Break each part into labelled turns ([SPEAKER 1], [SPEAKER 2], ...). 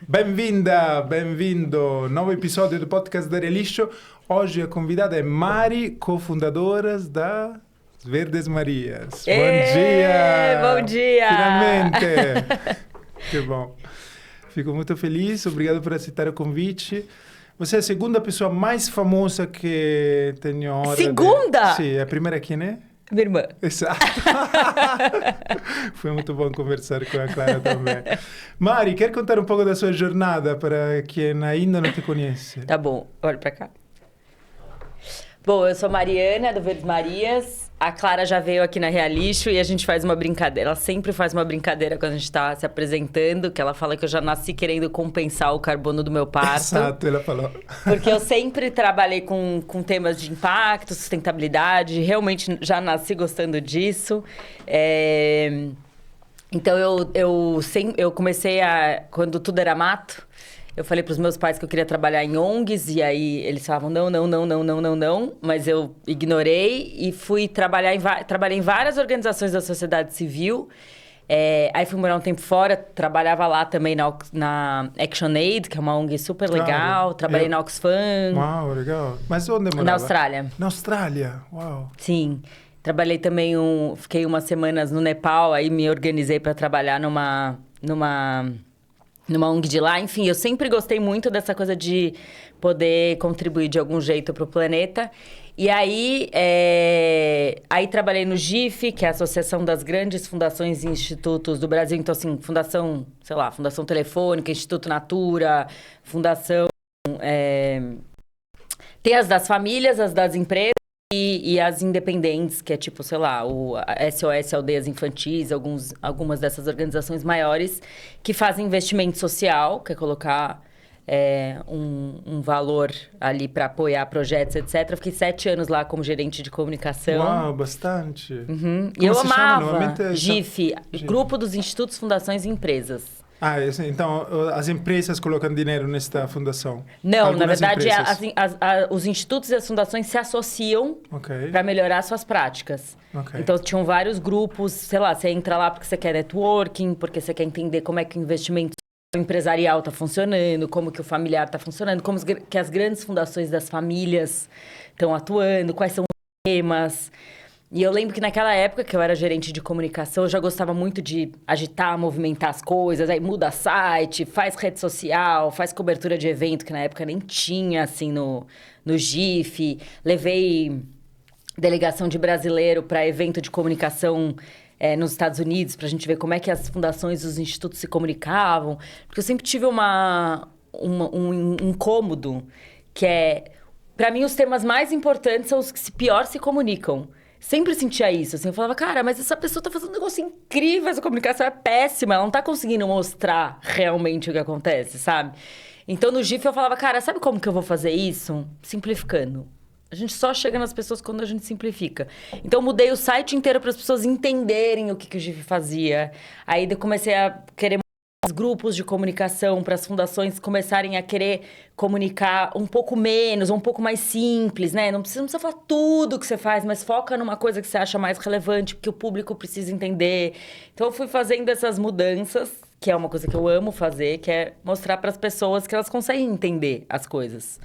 [SPEAKER 1] Bem-vinda, bem-vindo. Novo episódio do podcast da Realisho. Hoje a convidada é Mari, cofundadora da Verdes Marias. Bom dia!
[SPEAKER 2] Bom dia!
[SPEAKER 1] Finalmente! Que bom. Fico muito feliz, obrigado por aceitar o convite. Você é a segunda pessoa mais famosa que tenho honra
[SPEAKER 2] Segunda?
[SPEAKER 1] Sim, a primeira quem é?
[SPEAKER 2] Minha irmã.
[SPEAKER 1] Exato. Foi muito bom conversar com a Clara também. Mari, quer contar um pouco da sua jornada para quem ainda não te conhece?
[SPEAKER 2] Tá bom, olha pra cá. Bom, eu sou Mariana, do Verdes Marias. A Clara já veio aqui na Realisho e a gente faz uma brincadeira. Ela sempre faz uma brincadeira quando a gente tá se apresentando, que ela fala que eu já nasci querendo compensar o carbono do meu parto.
[SPEAKER 1] Exato, ela falou.
[SPEAKER 2] Porque eu sempre trabalhei com temas de impacto, sustentabilidade. Realmente já nasci gostando disso. Então, eu comecei quando tudo era mato, eu falei para os meus pais que eu queria trabalhar em ONGs, e aí eles falavam não, mas eu ignorei e fui trabalhei em várias organizações da sociedade civil. Aí fui morar um tempo fora, trabalhava lá também na ActionAid, que é uma ONG super legal. Trabalhei na Oxfam.
[SPEAKER 1] Uau, legal. Mas onde morava?
[SPEAKER 2] Na Austrália.
[SPEAKER 1] Na Austrália, uau.
[SPEAKER 2] Sim. Trabalhei também, fiquei umas semanas no Nepal, aí me organizei para trabalhar numa ONG de lá. Enfim, eu sempre gostei muito dessa coisa de poder contribuir de algum jeito para o planeta. E aí trabalhei no GIF, que é a Associação das Grandes Fundações e Institutos do Brasil. Então, assim, Fundação Telefônica, Instituto Natura, Fundação... Tem as das famílias, as das empresas e as independentes, que é tipo, sei lá, o SOS Aldeias Infantis, algumas dessas organizações maiores que fazem investimento social, que é colocar um valor ali para apoiar projetos, etc. Eu fiquei 7 anos lá como gerente de comunicação.
[SPEAKER 1] Uau, bastante.
[SPEAKER 2] Uhum. E
[SPEAKER 1] Como
[SPEAKER 2] eu
[SPEAKER 1] se chama
[SPEAKER 2] amava
[SPEAKER 1] novamente?
[SPEAKER 2] GIF, Grupo dos Institutos, Fundações e Empresas.
[SPEAKER 1] Então as empresas colocam dinheiro nesta fundação?
[SPEAKER 2] Não,
[SPEAKER 1] Algumas
[SPEAKER 2] na verdade,
[SPEAKER 1] empresas.
[SPEAKER 2] os institutos e as fundações se associam para melhorar suas práticas.
[SPEAKER 1] Okay.
[SPEAKER 2] Então, tinham vários grupos, sei lá, você entra lá porque você quer networking, porque você quer entender como é que o investimento empresarial está funcionando, como que o familiar está funcionando, como que as grandes fundações das famílias estão atuando, quais são os temas. E eu lembro que naquela época que eu era gerente de comunicação, eu já gostava muito de agitar, movimentar as coisas. Aí muda site, faz rede social, faz cobertura de evento, que na época nem tinha, assim, no GIF. Levei delegação de brasileiro para evento de comunicação nos Estados Unidos, para a gente ver como é que as fundações e os institutos se comunicavam. Porque eu sempre tive um incômodo, que para mim, os temas mais importantes são os que pior se comunicam. Sempre sentia isso, assim, eu falava, cara, mas essa pessoa tá fazendo um negócio incrível, essa comunicação é péssima, ela não tá conseguindo mostrar realmente o que acontece, sabe? Então, no GIF eu falava, cara, sabe como que eu vou fazer isso? Simplificando. A gente só chega nas pessoas quando a gente simplifica. Então, eu mudei o site inteiro para as pessoas entenderem o que o GIF fazia. Aí, eu comecei a querer grupos de comunicação para as fundações começarem a querer comunicar um pouco menos, um pouco mais simples, né? Não precisa falar tudo que você faz, mas foca numa coisa que você acha mais relevante, porque o público precisa entender. Então, eu fui fazendo essas mudanças, que é uma coisa que eu amo fazer, que é mostrar para as pessoas que elas conseguem entender as coisas.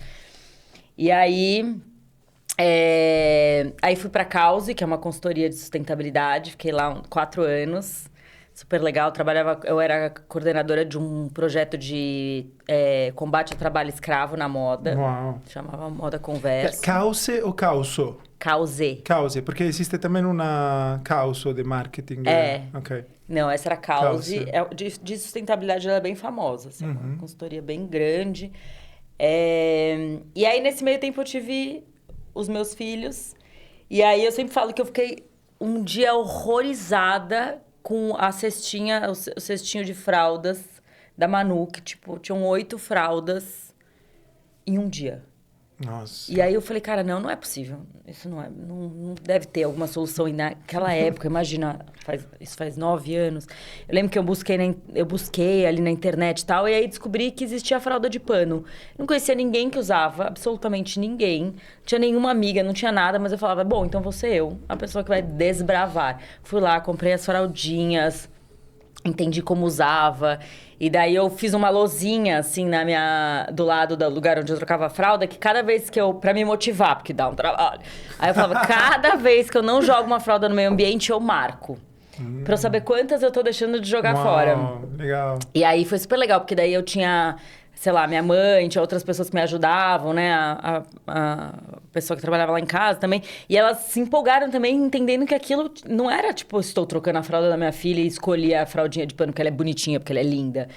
[SPEAKER 2] E aí fui para a Cause, que é uma consultoria de sustentabilidade, fiquei lá 4 anos. Super legal, eu era coordenadora de um projeto de combate ao trabalho escravo na moda.
[SPEAKER 1] Uau.
[SPEAKER 2] Chamava Moda Conversa.
[SPEAKER 1] Cause ou Causo?
[SPEAKER 2] Cause.
[SPEAKER 1] Cause, porque existe também uma Causo de marketing. Okay.
[SPEAKER 2] Não, essa era Cause. De sustentabilidade, ela é bem famosa. Assim, uma consultoria bem grande. E aí, nesse meio tempo, eu tive os meus filhos. E aí, eu sempre falo que eu fiquei um dia horrorizada com a cestinha, o cestinho de fraldas da Manu, que, tipo, tinham 8 fraldas em um dia.
[SPEAKER 1] Nossa.
[SPEAKER 2] E aí eu falei, cara, não é possível. Isso não deve ter alguma solução. E naquela época, imagina, isso faz 9 anos. Eu lembro que eu busquei ali na internet e tal, e aí descobri que existia a fralda de pano. Não conhecia ninguém que usava, absolutamente ninguém. Não tinha nenhuma amiga, não tinha nada, mas eu falava, bom, então vou ser eu, a pessoa que vai desbravar. Fui lá, comprei as fraldinhas, entendi como usava. E daí eu fiz uma lousinha, assim, do lado do lugar onde eu trocava a fralda, que cada vez que eu... Pra me motivar, porque dá um trabalho. Aí eu falava, cada vez que eu não jogo uma fralda no meio ambiente, eu marco. Pra eu saber quantas eu tô deixando de jogar fora.
[SPEAKER 1] Legal.
[SPEAKER 2] E aí foi super legal, porque daí eu tinha, sei lá, minha mãe, tinha outras pessoas que me ajudavam, né? A pessoa que trabalhava lá em casa também. E elas se empolgaram também, entendendo que aquilo não era tipo, estou trocando a fralda da minha filha e escolhi a fraldinha de pano porque ela é bonitinha, porque ela é linda.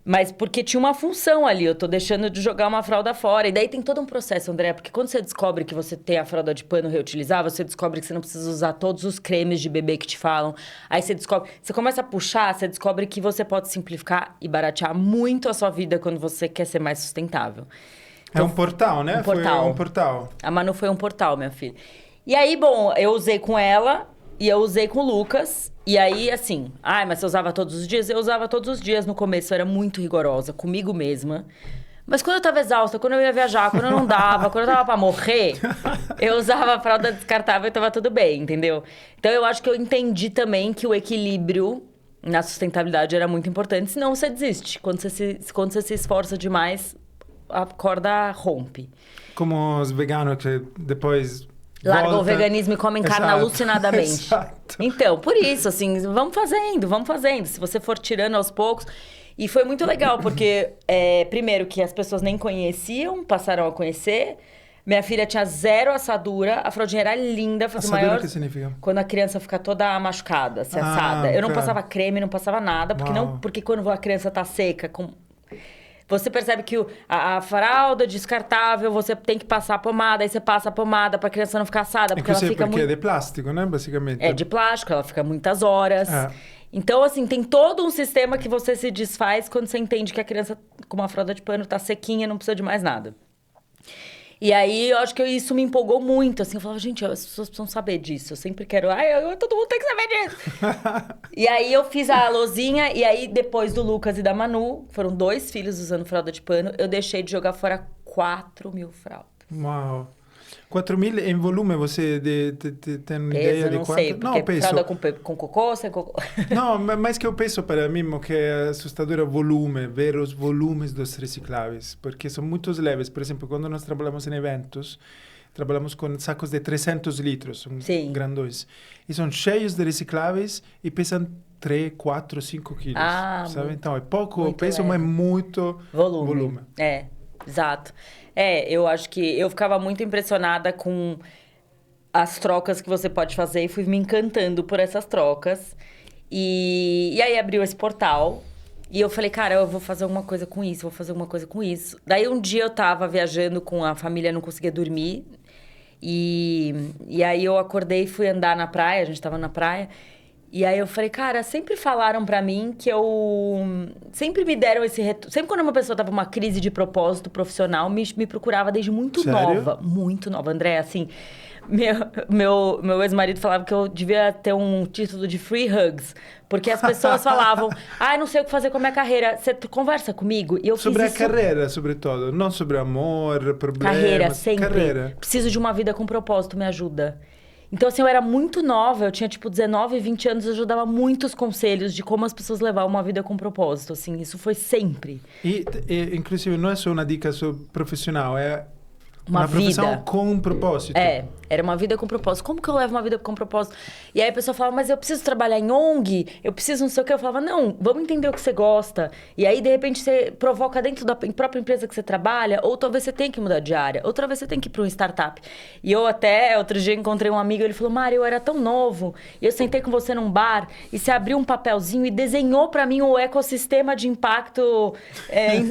[SPEAKER 2] Mas porque tinha uma função ali, eu tô deixando de jogar uma fralda fora. E daí tem todo um processo, André, porque quando você descobre que você tem a fralda de pano reutilizável, você descobre que você não precisa usar todos os cremes de bebê que te falam. Aí você descobre... Você começa a puxar, você descobre que você pode simplificar e baratear muito a sua vida quando você quer ser mais sustentável.
[SPEAKER 1] Então, é um portal, né?
[SPEAKER 2] Um portal.
[SPEAKER 1] Foi um portal.
[SPEAKER 2] A Manu foi um portal, minha filha. E aí, bom, eu usei com ela e eu usei com o Lucas. E aí, assim... mas você usava todos os dias? Eu usava todos os dias. No começo, eu era muito rigorosa comigo mesma. Mas quando eu tava exausta, quando eu ia viajar, quando eu não dava, quando eu tava pra morrer, eu usava a fralda descartável e tava tudo bem, entendeu? Então, eu acho que eu entendi também que o equilíbrio na sustentabilidade era muito importante. Senão, você desiste. Quando você se esforça demais, a corda rompe.
[SPEAKER 1] Como os veganos que depois...
[SPEAKER 2] Largam o veganismo e comem carne alucinadamente.
[SPEAKER 1] Exato.
[SPEAKER 2] Então, por isso, assim, vamos fazendo. Se você for tirando aos poucos... E foi muito legal, porque, primeiro, que as pessoas nem conheciam, passaram a conhecer. Minha filha tinha 0 assadura, a fraldinha era linda.
[SPEAKER 1] Assadura, o que significa?
[SPEAKER 2] Quando a criança fica toda machucada, assim, assada. Eu não passava creme, não passava nada, porque quando a criança tá seca... Você percebe que a fralda descartável, você tem que passar a pomada, aí você passa a pomada pra criança não ficar assada, porque ela fica
[SPEAKER 1] porque é de plástico, né, basicamente?
[SPEAKER 2] É de plástico, ela fica muitas horas. Então, assim, tem todo um sistema que você se desfaz quando você entende que a criança com uma fralda de pano tá sequinha, não precisa de mais nada. E aí, eu acho que isso me empolgou muito, assim, eu falava, gente, as pessoas precisam saber disso, eu sempre quero, todo mundo tem que saber disso. E aí, eu fiz a lousinha, e aí, depois do Lucas e da Manu, foram 2 filhos usando fralda de pano, eu deixei de jogar fora 4.000 fraldas.
[SPEAKER 1] Uau! 4.000 em volume, você tem uma ideia de quanto?
[SPEAKER 2] Não sei, porque fralda com cocô, sem cocô.
[SPEAKER 1] Não, mas que eu penso para mim que é assustador o volume, ver os volumes dos recicláveis, porque são muito leves. Por exemplo, quando nós trabalhamos em eventos, trabalhamos com sacos de 300 litros, são grandões, e são cheios de recicláveis e pesam 3, 4, 5 quilos, sabe? Então, é pouco peso, mas muito volume.
[SPEAKER 2] Exato. Eu acho que eu ficava muito impressionada com as trocas que você pode fazer e fui me encantando por essas trocas. E aí abriu esse portal e eu falei, cara, eu vou fazer alguma coisa com isso, Daí um dia eu tava viajando com a família, não conseguia dormir. E aí eu acordei e fui andar na praia, a gente tava na praia. E aí eu falei, cara, sempre falaram pra mim que sempre me deram esse retorno. Sempre quando uma pessoa tava numa crise de propósito profissional, me procurava desde muito nova. Muito nova. André, assim, meu ex-marido falava que eu devia ter um título de free hugs. Porque as pessoas falavam, não sei o que fazer com a minha carreira. Você conversa comigo? E eu
[SPEAKER 1] sobre
[SPEAKER 2] fiz
[SPEAKER 1] a carreira, sobretudo. Não sobre amor, problemas.
[SPEAKER 2] Carreira, sempre. Preciso de uma vida com propósito, me ajuda. Então, assim, eu era muito nova, eu tinha, 19, 20 anos, eu ajudava muitos conselhos de como as pessoas levavam uma vida com propósito, assim, isso foi sempre.
[SPEAKER 1] E inclusive, não é só uma dica profissional, é uma profissão com propósito.
[SPEAKER 2] Era uma vida com propósito. Como que eu levo uma vida com propósito? E aí a pessoa falava, mas eu preciso trabalhar em ONG, eu preciso não sei o quê. Eu falava, não, vamos entender o que você gosta. E aí, de repente, você provoca dentro da própria empresa que você trabalha, ou talvez você tenha que mudar de área, outra vez você tem que ir para uma startup. E eu até, outro dia, encontrei um amigo, ele falou, Mari, eu era tão novo, e eu sentei com você num bar, e você abriu um papelzinho e desenhou para mim o ecossistema de impacto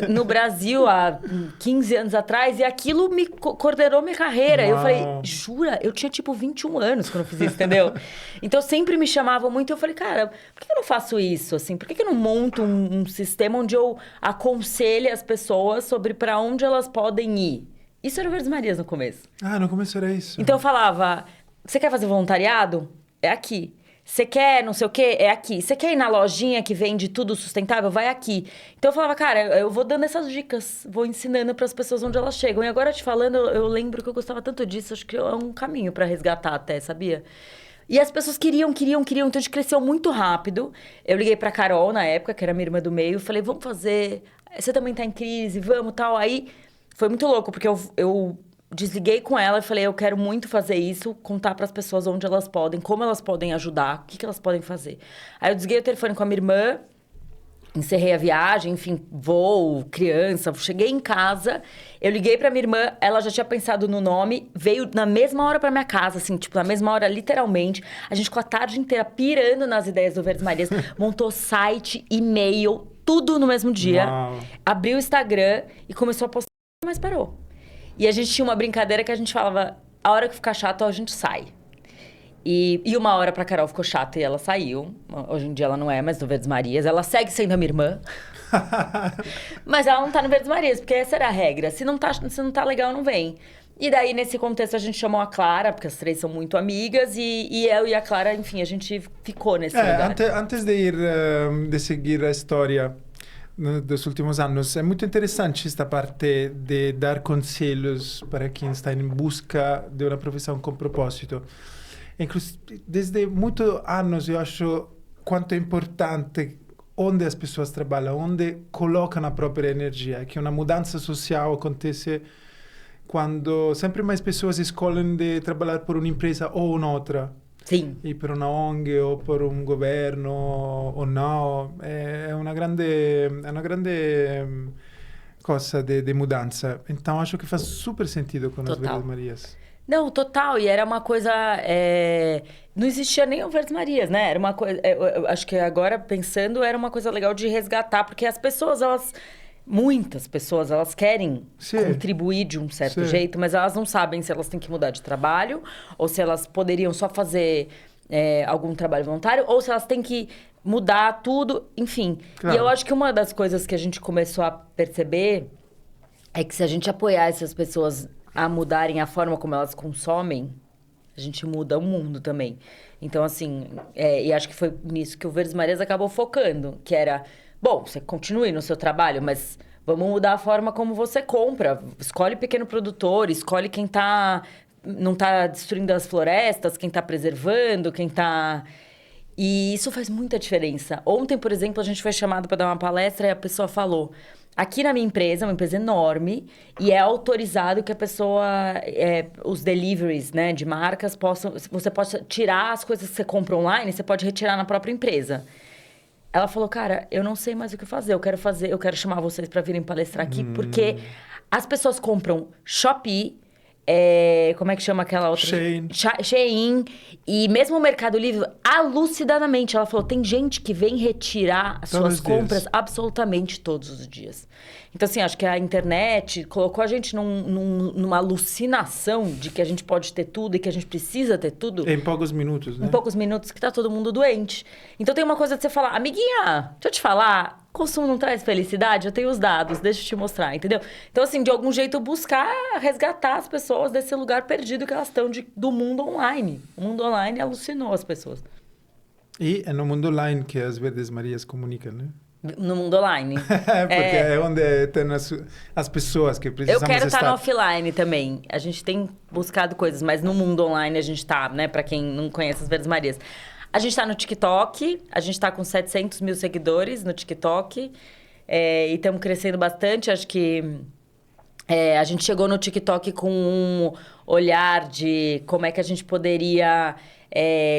[SPEAKER 2] no Brasil há 15 anos atrás, e aquilo me coordenou minha carreira.
[SPEAKER 1] Uau.
[SPEAKER 2] Eu falei, jura? Eu tinha, 21 anos quando eu fiz isso, entendeu? Então, sempre me chamavam muito. Eu falei, cara, por que eu não faço isso, assim? Por que eu não monto um sistema onde eu aconselhe as pessoas sobre para onde elas podem ir? Isso era o Verdes Marias no começo.
[SPEAKER 1] No começo era isso.
[SPEAKER 2] Então, eu falava, você quer fazer voluntariado? É aqui. Você quer não sei o quê? É aqui. Você quer ir na lojinha que vende tudo sustentável? Vai aqui. Então eu falava, cara, eu vou dando essas dicas, vou ensinando para as pessoas onde elas chegam. E agora te falando, eu lembro que eu gostava tanto disso, acho que é um caminho para resgatar até, sabia? E as pessoas queriam. Então, a gente cresceu muito rápido. Eu liguei pra Carol, na época, que era minha irmã do meio. Falei, vamos fazer... Você também tá em crise, vamos, tal. Aí, foi muito louco, porque eu desliguei com ela e falei, eu quero muito fazer isso. Contar pras pessoas onde elas podem, como elas podem ajudar, o que elas podem fazer. Aí, eu desliguei o telefone com a minha irmã. Encerrei a viagem, enfim, voo, criança. Cheguei em casa, eu liguei pra minha irmã, ela já tinha pensado no nome, veio na mesma hora pra minha casa, assim, tipo, na mesma hora, literalmente. A gente ficou a tarde inteira pirando nas ideias do Verdes Marias, montou site, e-mail, tudo no mesmo dia.
[SPEAKER 1] Uau.
[SPEAKER 2] Abriu o Instagram e começou a postar, mas parou. E a gente tinha uma brincadeira que a gente falava, a hora que ficar chato, a gente sai. E uma hora pra Carol ficou chata e ela saiu. Hoje em dia ela não é mais no Verdes Marias. Ela segue sendo a minha irmã. Mas ela não tá no Verdes Marias, porque essa era a regra. Se não tá legal, não vem. E daí, nesse contexto, a gente chamou a Clara, porque as três são muito amigas. E eu e a Clara, enfim, a gente ficou nesse lugar.
[SPEAKER 1] Antes de seguir a história dos últimos anos, é muito interessante esta parte de dar conselhos para quem está em busca de uma profissão com propósito. Inclusive, desde muitos anos eu acho quanto é importante onde as pessoas trabalham, onde colocam a própria energia, que uma mudança social acontece quando sempre mais pessoas escolhem de trabalhar por uma empresa ou outra.
[SPEAKER 2] Sim.
[SPEAKER 1] E per una ONG o per un governo o no, è una grande cosa de mudança. Então, acho que faz super sentido com as Verdes Marias.
[SPEAKER 2] Não, total. E era uma coisa... Não existia nem o Verdes Marias, né? Era uma coisa... Eu acho que agora, pensando, era uma coisa legal de resgatar. Porque as pessoas, muitas pessoas, elas querem contribuir de um certo jeito, mas elas não sabem se elas têm que mudar de trabalho, ou se elas poderiam só fazer algum trabalho voluntário, ou se elas têm que mudar tudo, enfim. Claro. E eu acho que uma das coisas que a gente começou a perceber é que se a gente apoiar essas pessoas a mudarem a forma como elas consomem, a gente muda o mundo também. Então, assim, e acho que foi nisso que o Verdes Marias acabou focando, que era... Bom, você continue no seu trabalho, mas vamos mudar a forma como você compra. Escolhe pequeno produtor, escolhe quem não tá destruindo as florestas, quem tá preservando, quem tá... E isso faz muita diferença. Ontem, por exemplo, a gente foi chamado para dar uma palestra e a pessoa falou... Aqui na minha empresa, uma empresa enorme, e é autorizado que a pessoa, os deliveries, né, de marcas, você possa tirar as coisas que você compra online, você pode retirar na própria empresa. Ela falou, cara, eu não sei mais o que fazer, eu quero chamar vocês para virem palestrar aqui, porque as pessoas compram Shopee, como é que chama aquela outra? Shein. E mesmo o Mercado Livre, alucinadamente, ela falou, tem gente que vem retirar as suas compras absolutamente todos os dias. Então, assim, acho que a internet colocou a gente numa alucinação de que a gente pode ter tudo e que a gente precisa ter tudo.
[SPEAKER 1] Em poucos minutos, né?
[SPEAKER 2] Em poucos minutos que tá todo mundo doente. Então, tem uma coisa de você falar, amiguinha, deixa eu te falar, consumo não traz felicidade? Eu tenho os dados, deixa eu te mostrar, entendeu? Então, assim, de algum jeito, buscar resgatar as pessoas desse lugar perdido que elas estão do mundo online. O mundo online alucinou as pessoas.
[SPEAKER 1] E é no mundo online que as Verdes Marias comunicam, né?
[SPEAKER 2] No mundo online.
[SPEAKER 1] Porque é onde tem as pessoas que precisam estar.
[SPEAKER 2] Eu quero estar no offline também. A gente tem buscado coisas, mas no mundo online a gente tá, né? Pra quem não conhece as Verdes Marias. A gente tá no TikTok, a gente tá com 700 mil seguidores no TikTok. E estamos crescendo bastante. Acho que a gente chegou no TikTok com um olhar de como é que a gente poderia...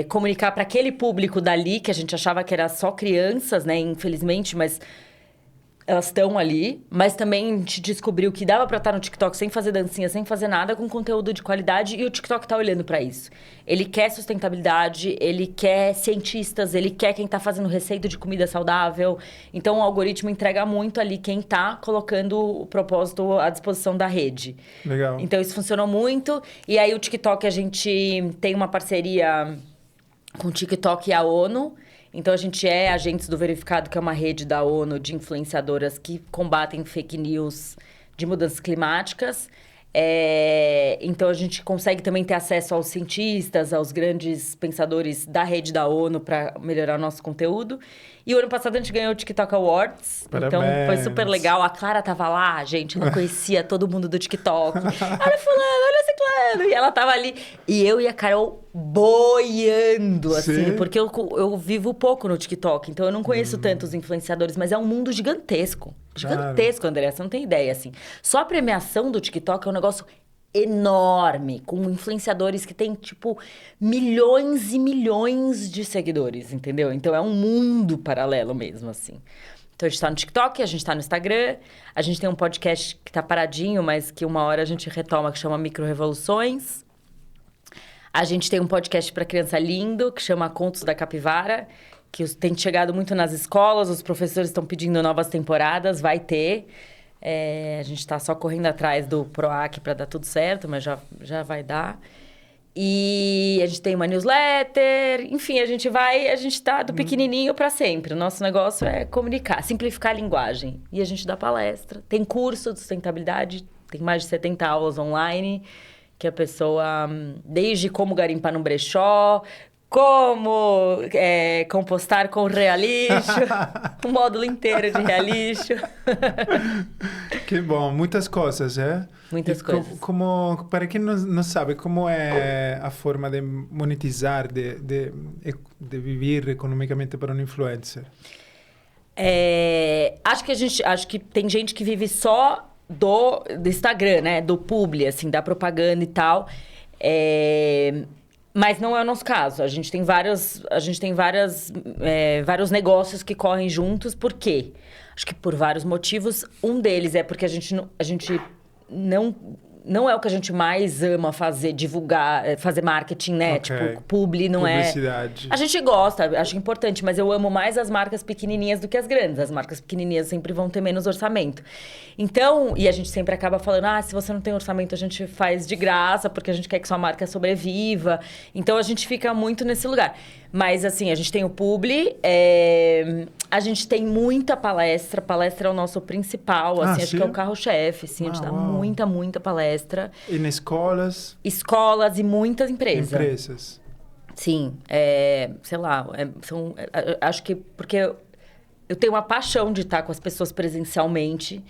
[SPEAKER 2] comunicar para aquele público dali, que a gente achava que era só crianças, né? Infelizmente, mas elas estão ali. Mas também a gente descobriu que dava para estar no TikTok sem fazer dancinha, sem fazer nada, com conteúdo de qualidade. E o TikTok tá olhando para isso. Ele quer sustentabilidade, ele quer cientistas, ele quer quem tá fazendo receita de comida saudável. Então, o algoritmo entrega muito ali quem tá colocando o propósito à disposição da rede.
[SPEAKER 1] Legal.
[SPEAKER 2] Então, isso funcionou muito. E aí, o TikTok, a gente tem uma parceria com o TikTok e a ONU. Então, a gente é Agentes do Verificado, que é uma rede da ONU de influenciadoras que combatem fake news de mudanças climáticas. Então, a gente consegue também ter acesso aos cientistas, aos grandes pensadores da rede da ONU para melhorar o nosso conteúdo. E o ano passado a gente ganhou o TikTok Awards.
[SPEAKER 1] Parabéns.
[SPEAKER 2] Então, foi super legal. A Clara tava lá, gente. Ela conhecia todo mundo do TikTok. Olha fulano, olha esse fulano! E ela tava ali. E eu e a Carol boiando, assim.
[SPEAKER 1] Sim.
[SPEAKER 2] Porque eu vivo pouco no TikTok. Então, eu não conheço tantos influenciadores. Mas é um mundo gigantesco. Gigantesco, André. Você não tem ideia, assim. Só a premiação do TikTok é um negócio enorme. Com influenciadores que têm, tipo, milhões e milhões de seguidores, entendeu? Então, é um mundo paralelo mesmo, assim. Então, a gente tá no TikTok, a gente tá no Instagram, a gente tem um podcast que tá paradinho, mas que uma hora a gente retoma, que chama Micro Revoluções. A gente tem um podcast para criança lindo, que chama Contos da Capivara, que tem chegado muito nas escolas, os professores estão pedindo novas temporadas, vai ter. A gente tá só correndo atrás do PROAC para dar tudo certo, mas já vai dar. E a gente tem uma newsletter, enfim, a gente tá do pequenininho para sempre. O nosso negócio é comunicar, simplificar a linguagem. E a gente dá palestra. Tem curso de sustentabilidade, tem mais de 70 aulas online, que a pessoa, desde como garimpar num brechó, como compostar com realixo, um módulo inteiro de realixo.
[SPEAKER 1] Que bom, muitas coisas,
[SPEAKER 2] Muitas coisas.
[SPEAKER 1] Para quem não sabe, como é a forma de monetizar, de viver economicamente para um influencer?
[SPEAKER 2] Acho que tem gente que vive só do Instagram, né? Do publi, assim, da propaganda e tal. Mas não é o nosso caso. A gente tem vários negócios que correm juntos. Por quê? Acho que por vários motivos. Um deles é porque a gente não é o que a gente mais ama fazer, divulgar, fazer marketing, né?
[SPEAKER 1] Okay.
[SPEAKER 2] Tipo, publi não
[SPEAKER 1] Publicidade.
[SPEAKER 2] A gente gosta, acho importante, mas eu amo mais as marcas pequenininhas do que as grandes. As marcas pequenininhas sempre vão ter menos orçamento. Então, e a gente sempre acaba falando, se você não tem orçamento, a gente faz de graça, porque a gente quer que sua marca sobreviva. Então, a gente fica muito nesse lugar. Mas, assim, a gente tem o publi, a gente tem muita palestra. Palestra é o nosso principal, assim, acho que é o carro-chefe, assim. A gente dá muita palestra.
[SPEAKER 1] E nas escolas?
[SPEAKER 2] Escolas e muitas empresas.
[SPEAKER 1] Empresas.
[SPEAKER 2] Sim, sei lá, acho que porque eu tenho uma paixão de estar com as pessoas presencialmente.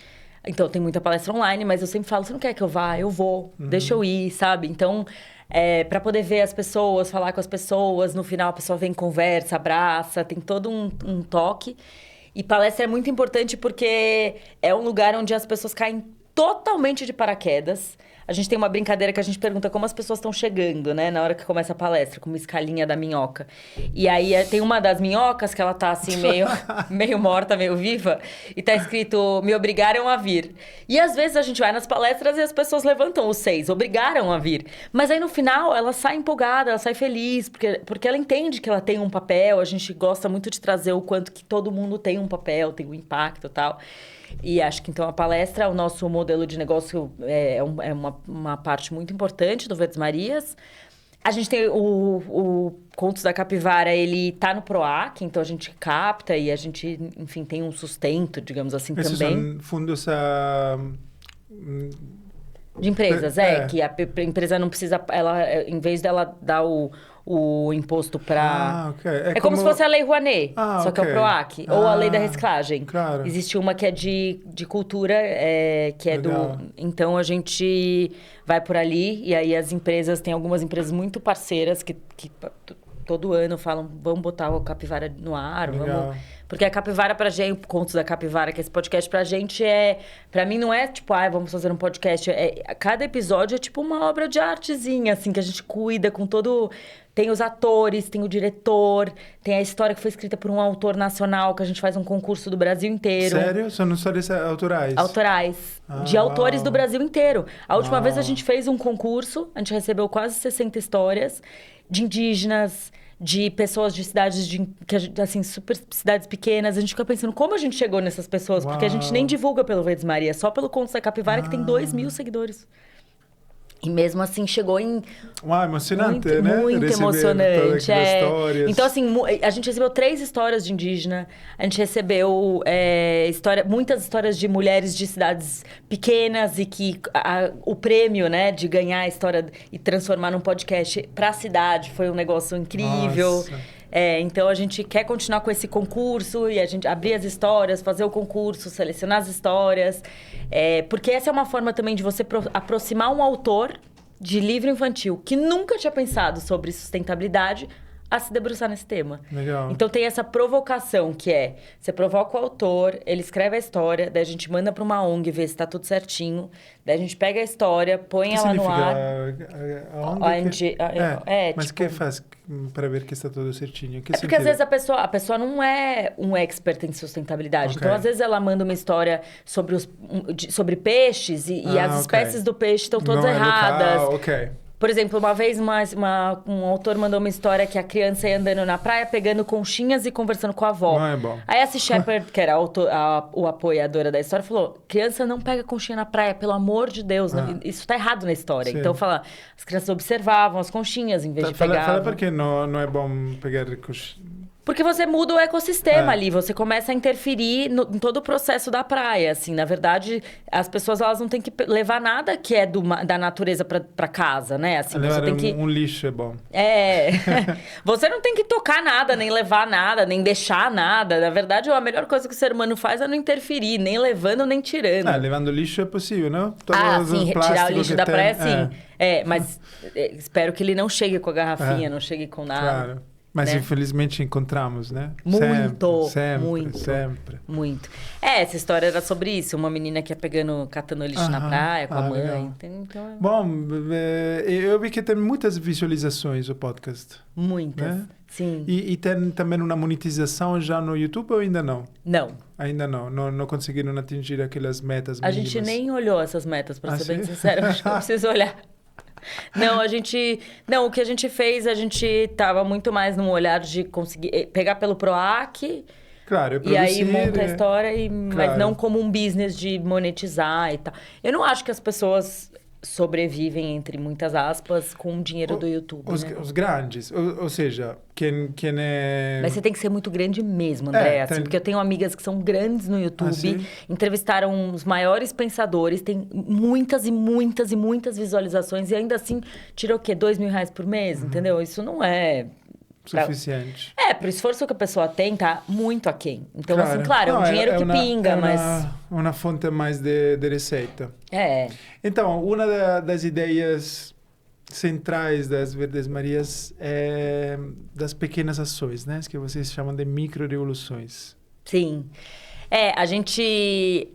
[SPEAKER 2] Então, tem muita palestra online, mas eu sempre falo, você não quer que eu vá? Eu vou, deixa eu ir, sabe? Então, para poder ver as pessoas, falar com as pessoas, no final a pessoa vem, conversa, abraça, tem todo um toque. E palestra é muito importante porque é um lugar onde as pessoas caem totalmente de paraquedas. A gente tem uma brincadeira que a gente pergunta como as pessoas estão chegando, né? Na hora que começa a palestra, com uma escalinha da minhoca. E aí tem uma das minhocas que ela tá assim, meio morta, meio viva. E tá escrito, me obrigaram a vir. E às vezes a gente vai nas palestras e as pessoas levantam os 6, obrigaram a vir. Mas aí no final ela sai empolgada, ela sai feliz. Porque ela entende que ela tem um papel. A gente gosta muito de trazer o quanto que todo mundo tem um papel, tem um impacto e tal. E acho que, então, a palestra, o nosso modelo de negócio é uma parte muito importante do Verdes Marias. A gente tem o Contos da Capivara, ele tá no PROAC, então a gente capta e a gente, enfim, tem um sustento, digamos assim,
[SPEAKER 1] Esses
[SPEAKER 2] também.
[SPEAKER 1] são fundos
[SPEAKER 2] de empresas, que a empresa não precisa, em vez dela dar o imposto para...
[SPEAKER 1] Okay.
[SPEAKER 2] É como se fosse a Lei Rouanet, só que é o PROAC. Ou a Lei da Reciclagem.
[SPEAKER 1] Claro.
[SPEAKER 2] Existe uma que é de cultura, que é
[SPEAKER 1] Legal.
[SPEAKER 2] Então, a gente vai por ali e aí as empresas... Tem algumas empresas muito parceiras que todo ano falam, vamos botar o Capivara no ar, vamos... Porque a Capivara pra gente, o Contos da Capivara, que é esse podcast pra gente pra mim não é tipo, vamos fazer um podcast. Cada episódio é tipo uma obra de artezinha, assim, que a gente cuida com todo... Tem os atores, tem o diretor, tem a história que foi escrita por um autor nacional, que a gente faz um concurso do Brasil inteiro.
[SPEAKER 1] Sério? São histórias autorais?
[SPEAKER 2] Autorais. De autores do Brasil inteiro. A última vez a gente fez um concurso, a gente recebeu quase 60 histórias de indígenas, de pessoas de cidades, assim, super cidades pequenas. A gente fica pensando, como a gente chegou nessas pessoas? Porque a gente nem divulga pelo Verdes Maria, só pelo Contos da Capivara, que tem 2.000 seguidores. E mesmo assim, chegou em...
[SPEAKER 1] emocionante,
[SPEAKER 2] muito,
[SPEAKER 1] né?
[SPEAKER 2] Muito
[SPEAKER 1] Receber
[SPEAKER 2] emocionante.
[SPEAKER 1] Histórias.
[SPEAKER 2] Então, assim, a gente recebeu 3 histórias de indígena. A gente recebeu muitas histórias de mulheres de cidades pequenas e que o prêmio, né, de ganhar a história e transformar num podcast para a cidade foi um negócio incrível.
[SPEAKER 1] Nossa.
[SPEAKER 2] Então, a gente quer continuar com esse concurso e a gente abrir as histórias, fazer o concurso, selecionar as histórias. Porque essa é uma forma também de você aproximar um autor de livro infantil que nunca tinha pensado sobre sustentabilidade a se debruçar nesse tema.
[SPEAKER 1] Legal.
[SPEAKER 2] Então tem essa provocação que é, você provoca o autor, ele escreve a história, daí a gente manda para uma ONG ver se está tudo certinho, daí a gente pega a história, põe ela no ar.
[SPEAKER 1] A ONG mas
[SPEAKER 2] tipo,
[SPEAKER 1] que faz para ver que está tudo certinho? Que
[SPEAKER 2] porque às vezes a pessoa não é um expert em sustentabilidade.
[SPEAKER 1] Ok.
[SPEAKER 2] Então, às vezes, ela manda uma história sobre peixes e as
[SPEAKER 1] ok.
[SPEAKER 2] espécies do peixe estão todas
[SPEAKER 1] Não é
[SPEAKER 2] erradas.
[SPEAKER 1] local, ok.
[SPEAKER 2] Por exemplo, uma vez um autor mandou uma história que a criança ia andando na praia, pegando conchinhas e conversando com a avó.
[SPEAKER 1] Não é bom.
[SPEAKER 2] Aí a Sea Shepherd, que era o apoiadora da história, falou: criança não pega conchinha na praia, pelo amor de Deus. Isso tá errado na história.
[SPEAKER 1] Sim.
[SPEAKER 2] Então, fala, as crianças observavam as conchinhas em vez de pegar.
[SPEAKER 1] Fala por que não é bom pegar
[SPEAKER 2] Porque você muda o ecossistema ali, você começa a interferir em todo o processo da praia, assim. Na verdade, as pessoas elas não têm que levar nada que é da natureza para casa, né? Assim, você tem que...
[SPEAKER 1] um lixo é bom.
[SPEAKER 2] Você não tem que tocar nada, nem levar nada, nem deixar nada. Na verdade, a melhor coisa que o ser humano faz é não interferir, nem levando, nem tirando.
[SPEAKER 1] Levando lixo é possível, não?
[SPEAKER 2] Sim, tirar o lixo da praia, sim. Mas espero que ele não chegue com a garrafinha, não chegue com nada.
[SPEAKER 1] Claro. Mas
[SPEAKER 2] né?
[SPEAKER 1] Infelizmente encontramos, né?
[SPEAKER 2] Muito.
[SPEAKER 1] Sempre.
[SPEAKER 2] Muito. Essa história era sobre isso. Uma menina que ia catando lixo na praia com a mãe.
[SPEAKER 1] Legal.
[SPEAKER 2] Então,
[SPEAKER 1] Bom, eu vi que tem muitas visualizações o podcast.
[SPEAKER 2] Muitas,
[SPEAKER 1] né?
[SPEAKER 2] sim.
[SPEAKER 1] E tem também uma monetização já no YouTube ou ainda não?
[SPEAKER 2] Não.
[SPEAKER 1] Ainda não. Não conseguiram atingir aquelas metas mínimas.
[SPEAKER 2] A gente nem olhou essas metas, para ser bem sincero. Acho que eu preciso olhar. Não, o que a gente fez, a gente tava muito mais num olhar de conseguir pegar pelo PROAC.
[SPEAKER 1] Claro,
[SPEAKER 2] e aí monta a
[SPEAKER 1] né?
[SPEAKER 2] história,
[SPEAKER 1] Claro.
[SPEAKER 2] mas não como um business de monetizar e tal. Eu não acho que as pessoas sobrevivem, entre muitas aspas, com o dinheiro do YouTube, né?
[SPEAKER 1] Os grandes, ou seja, quem é...
[SPEAKER 2] Mas você tem que ser muito grande mesmo, André. Assim, porque eu tenho amigas que são grandes no YouTube, entrevistaram os maiores pensadores, tem muitas e muitas e muitas visualizações, e ainda assim tirou o quê? R$2.000 por mês, entendeu? Isso não é...
[SPEAKER 1] suficiente.
[SPEAKER 2] Pro esforço que a pessoa tem, tá muito aquém. Então, claro, é um dinheiro que pinga, mas...
[SPEAKER 1] uma fonte mais de receita.
[SPEAKER 2] Então,
[SPEAKER 1] uma das ideias centrais das Verdes Marias é das pequenas ações, né? Que vocês chamam de micro-revoluções.
[SPEAKER 2] Sim. A gente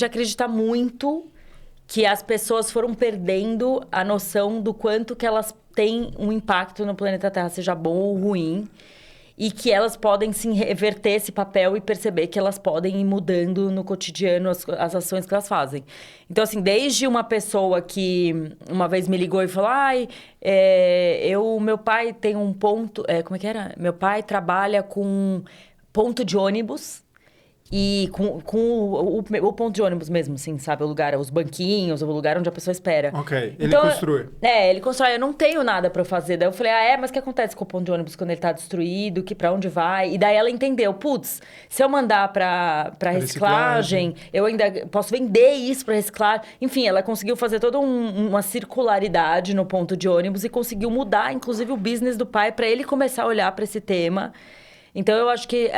[SPEAKER 2] acredita muito que as pessoas foram perdendo a noção do quanto que elas têm um impacto no planeta Terra, seja bom ou ruim, e que elas podem sim reverter esse papel e perceber que elas podem ir mudando no cotidiano as ações que elas fazem. Então, assim, desde uma pessoa que uma vez me ligou e falou: meu pai tem um ponto... como é que era? Meu pai trabalha com ponto de ônibus. E com o ponto de ônibus mesmo, assim, sabe? O lugar, os banquinhos, o lugar onde a pessoa espera.
[SPEAKER 1] Ok,
[SPEAKER 2] então,
[SPEAKER 1] ele construi.
[SPEAKER 2] Ele constrói. Eu não tenho nada pra fazer. Daí eu falei, mas o que acontece com o ponto de ônibus quando ele tá destruído? Pra onde vai? E daí ela entendeu, se eu mandar pra reciclagem, eu ainda posso vender isso pra reciclar. Enfim, ela conseguiu fazer toda uma circularidade no ponto de ônibus e conseguiu mudar, inclusive, o business do pai pra ele começar a olhar pra esse tema. Então, eu acho que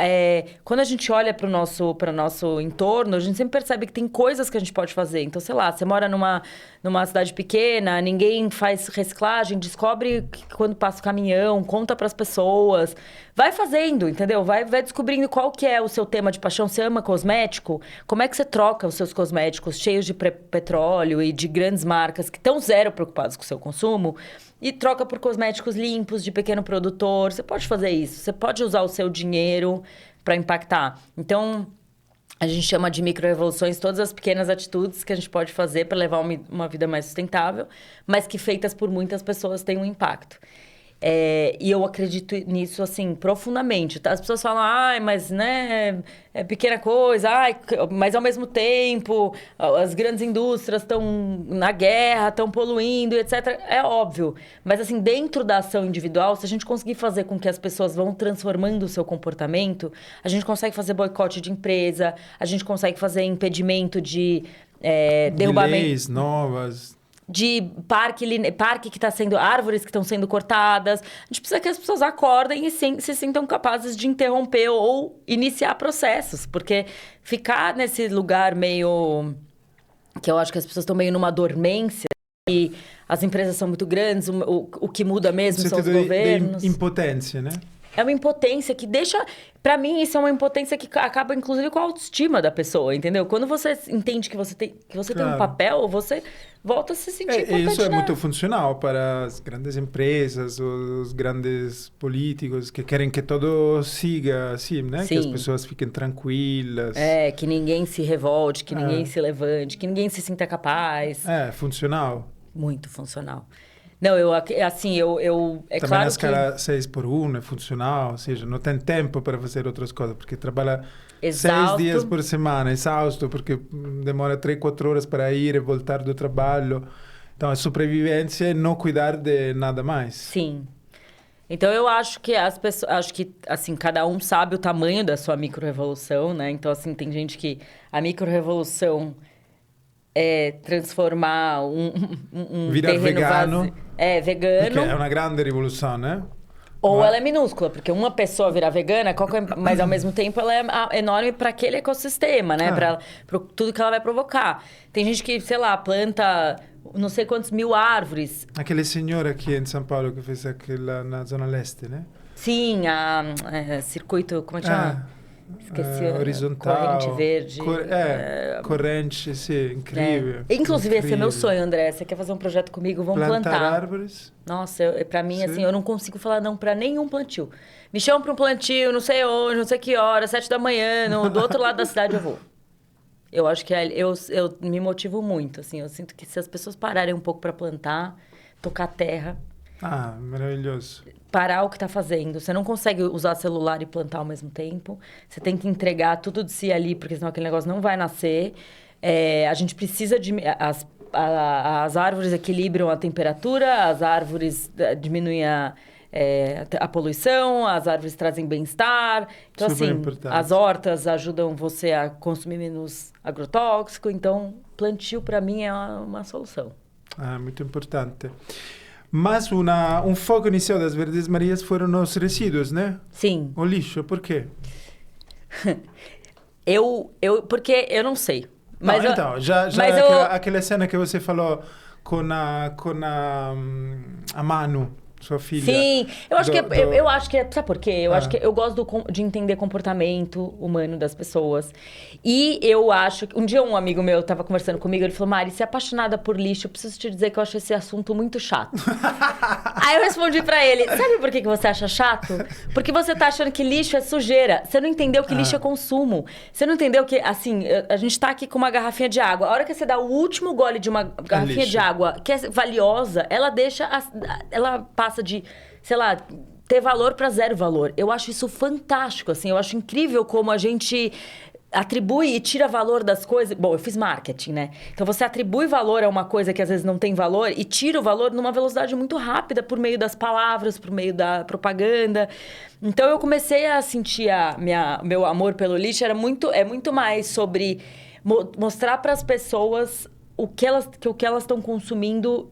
[SPEAKER 2] quando a gente olha para o nosso entorno, a gente sempre percebe que tem coisas que a gente pode fazer. Então, sei lá, você mora numa cidade pequena, ninguém faz reciclagem, descobre quando passa o caminhão, conta para as pessoas. Vai fazendo, entendeu? Vai descobrindo qual que é o seu tema de paixão. Você ama cosmético? Como é que você troca os seus cosméticos cheios de petróleo e de grandes marcas que estão zero preocupados com o seu consumo? E troca por cosméticos limpos, de pequeno produtor. Você pode fazer isso. Você pode usar o seu dinheiro para impactar. Então, a gente chama de micro-revoluções todas as pequenas atitudes que a gente pode fazer para levar uma vida mais sustentável, mas que feitas por muitas pessoas têm um impacto. E eu acredito nisso, assim, profundamente. As pessoas falam, mas, né, é pequena coisa, mas ao mesmo tempo, as grandes indústrias estão na guerra, estão poluindo, etc. É óbvio. Mas, assim, dentro da ação individual, se a gente conseguir fazer com que as pessoas vão transformando o seu comportamento, a gente consegue fazer boicote de empresa, a gente consegue fazer impedimento de derrubamento...
[SPEAKER 1] leis novas...
[SPEAKER 2] de parque que está sendo... árvores que estão sendo cortadas. A gente precisa que as pessoas acordem e se sintam capazes de interromper ou iniciar processos. Porque ficar nesse lugar meio... que eu acho que as pessoas estão meio numa dormência, E as empresas são muito grandes, o que muda mesmo
[SPEAKER 1] No
[SPEAKER 2] são os
[SPEAKER 1] sentido
[SPEAKER 2] governos.
[SPEAKER 1] de impotência, né?
[SPEAKER 2] É uma impotência que deixa... Pra mim, isso é uma impotência que acaba, inclusive, com a autoestima da pessoa, entendeu? Quando você entende que você tem um papel, você volta a se sentir importante.
[SPEAKER 1] Isso é muito funcional para as grandes empresas, os grandes políticos que querem que todo siga assim, né?
[SPEAKER 2] Sim.
[SPEAKER 1] Que as pessoas fiquem tranquilas.
[SPEAKER 2] Que ninguém se revolte, que ninguém se levante, que ninguém se sinta capaz.
[SPEAKER 1] Funcional.
[SPEAKER 2] Muito funcional. Não, é
[SPEAKER 1] Também
[SPEAKER 2] claro
[SPEAKER 1] a escala 6x1 é funcional, ou seja, não tem tempo para fazer outras coisas, porque trabalha 6 dias por semana, exausto, porque demora 3, 4 horas para ir e voltar do trabalho. Então, é sobrevivência e não cuidar de nada mais.
[SPEAKER 2] Sim. Então, eu acho que as pessoas... Acho que, assim, cada um sabe o tamanho da sua micro-revolução, né? Então, assim, tem gente que a micro-revolução é transformar um
[SPEAKER 1] virar
[SPEAKER 2] terreno
[SPEAKER 1] vegano.
[SPEAKER 2] vazio. Vegano.
[SPEAKER 1] Porque é uma grande revolução, né?
[SPEAKER 2] Ou ela é minúscula, porque uma pessoa virar vegana, mas ao mesmo tempo ela é enorme para aquele ecossistema, né? Para tudo que ela vai provocar. Tem gente que, sei lá, planta não sei quantos mil árvores.
[SPEAKER 1] Aquele senhor aqui em São Paulo que fez aquela na Zona Leste, né?
[SPEAKER 2] Sim, circuito, como é que chama? Esqueci.
[SPEAKER 1] Horizontal.
[SPEAKER 2] Corrente verde.
[SPEAKER 1] Corrente, sim, incrível.
[SPEAKER 2] Inclusive, esse é meu sonho, André. Você quer fazer um projeto comigo? Vamos plantar
[SPEAKER 1] árvores.
[SPEAKER 2] Nossa, pra mim, assim, eu não consigo falar não pra nenhum plantio. Me chamam pra um plantio, não sei onde, não sei que hora, 7 da manhã, do outro lado da cidade eu vou. Eu acho que eu me motivo muito, assim. Eu sinto que se as pessoas pararem um pouco pra plantar, tocar terra...
[SPEAKER 1] maravilhoso.
[SPEAKER 2] Parar o que está fazendo. Você não consegue usar celular e plantar ao mesmo tempo. Você tem que entregar tudo de si ali, porque senão aquele negócio não vai nascer. A gente precisa de... As árvores equilibram a temperatura, as árvores diminuem a poluição, as árvores trazem bem-estar. Então,
[SPEAKER 1] super
[SPEAKER 2] assim,
[SPEAKER 1] importante.
[SPEAKER 2] As hortas ajudam você a consumir menos agrotóxico. Então, plantio, para mim, é uma solução.
[SPEAKER 1] Muito importante. Mas um foco inicial das Verdes Marias foram os resíduos, né?
[SPEAKER 2] Sim.
[SPEAKER 1] O lixo, por quê?
[SPEAKER 2] Porque eu não sei. Mas
[SPEAKER 1] aquela cena que você falou com a Manu, sua filha.
[SPEAKER 2] Sim, eu acho que sabe por quê? Eu acho que eu gosto de entender comportamento humano das pessoas. E eu acho que... Um dia um amigo meu estava conversando comigo, ele falou, Mari, você é apaixonada por lixo, eu preciso te dizer que eu acho esse assunto muito chato. Aí eu respondi pra ele, sabe por que você acha chato? Porque você tá achando que lixo é sujeira. Você não entendeu que lixo é consumo. Você não entendeu que, assim, a gente tá aqui com uma garrafinha de água. A hora que você dá o último gole de uma garrafinha de água, que é valiosa, ela passa de, sei lá, ter valor para 0 valor. Eu acho isso fantástico, assim. Eu acho incrível como a gente atribui e tira valor das coisas. Bom, eu fiz marketing, né? Então, você atribui valor a uma coisa que às vezes não tem valor e tira o valor numa velocidade muito rápida por meio das palavras, por meio da propaganda. Então, eu comecei a sentir meu amor pelo lixo. É muito mais sobre mostrar para as pessoas o que elas estão consumindo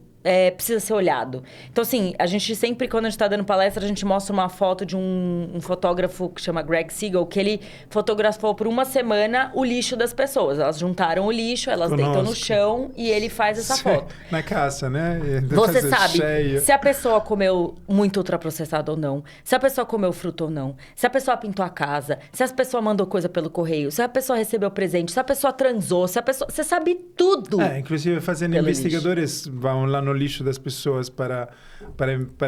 [SPEAKER 2] precisa ser olhado. Então, assim, a gente sempre, quando a gente está dando palestra, a gente mostra uma foto de um fotógrafo que chama Greg Siegel, que ele fotografou por uma semana o lixo das pessoas. Elas juntaram o lixo, elas deitam no chão e ele faz essa foto.
[SPEAKER 1] Na caça, né?
[SPEAKER 2] Você sabe se a pessoa comeu muito ultraprocessado ou não, se a pessoa comeu fruta ou não, se a pessoa pintou a casa, se a pessoa mandou coisa pelo correio, se a pessoa recebeu presente, se a pessoa transou, se a pessoa... Você sabe tudo.
[SPEAKER 1] Inclusive, fazendo investigadores vão lá no lixo das pessoas para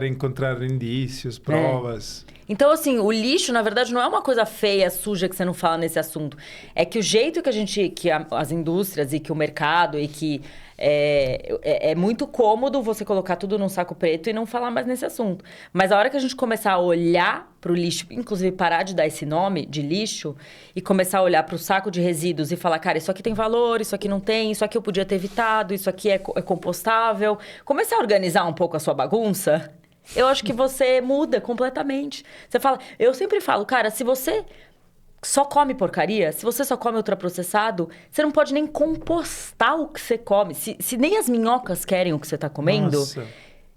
[SPEAKER 1] encontrar indícios, provas.
[SPEAKER 2] Então, assim, o lixo, na verdade, não é uma coisa feia, suja, que você não fala nesse assunto. É que o jeito que as indústrias e que o mercado e que... É muito cômodo você colocar tudo num saco preto e não falar mais nesse assunto. Mas a hora que a gente começar a olhar para o lixo, inclusive parar de dar esse nome de lixo e começar a olhar para o saco de resíduos e falar, cara, isso aqui tem valor, isso aqui não tem, isso aqui eu podia ter evitado, isso aqui é compostável. Começar a organizar um pouco a sua bagunça, eu acho que você muda completamente. Você fala, eu sempre falo, cara, se você só come porcaria, se você só come ultraprocessado, você não pode nem compostar o que você come. Se nem as minhocas querem o que você está comendo,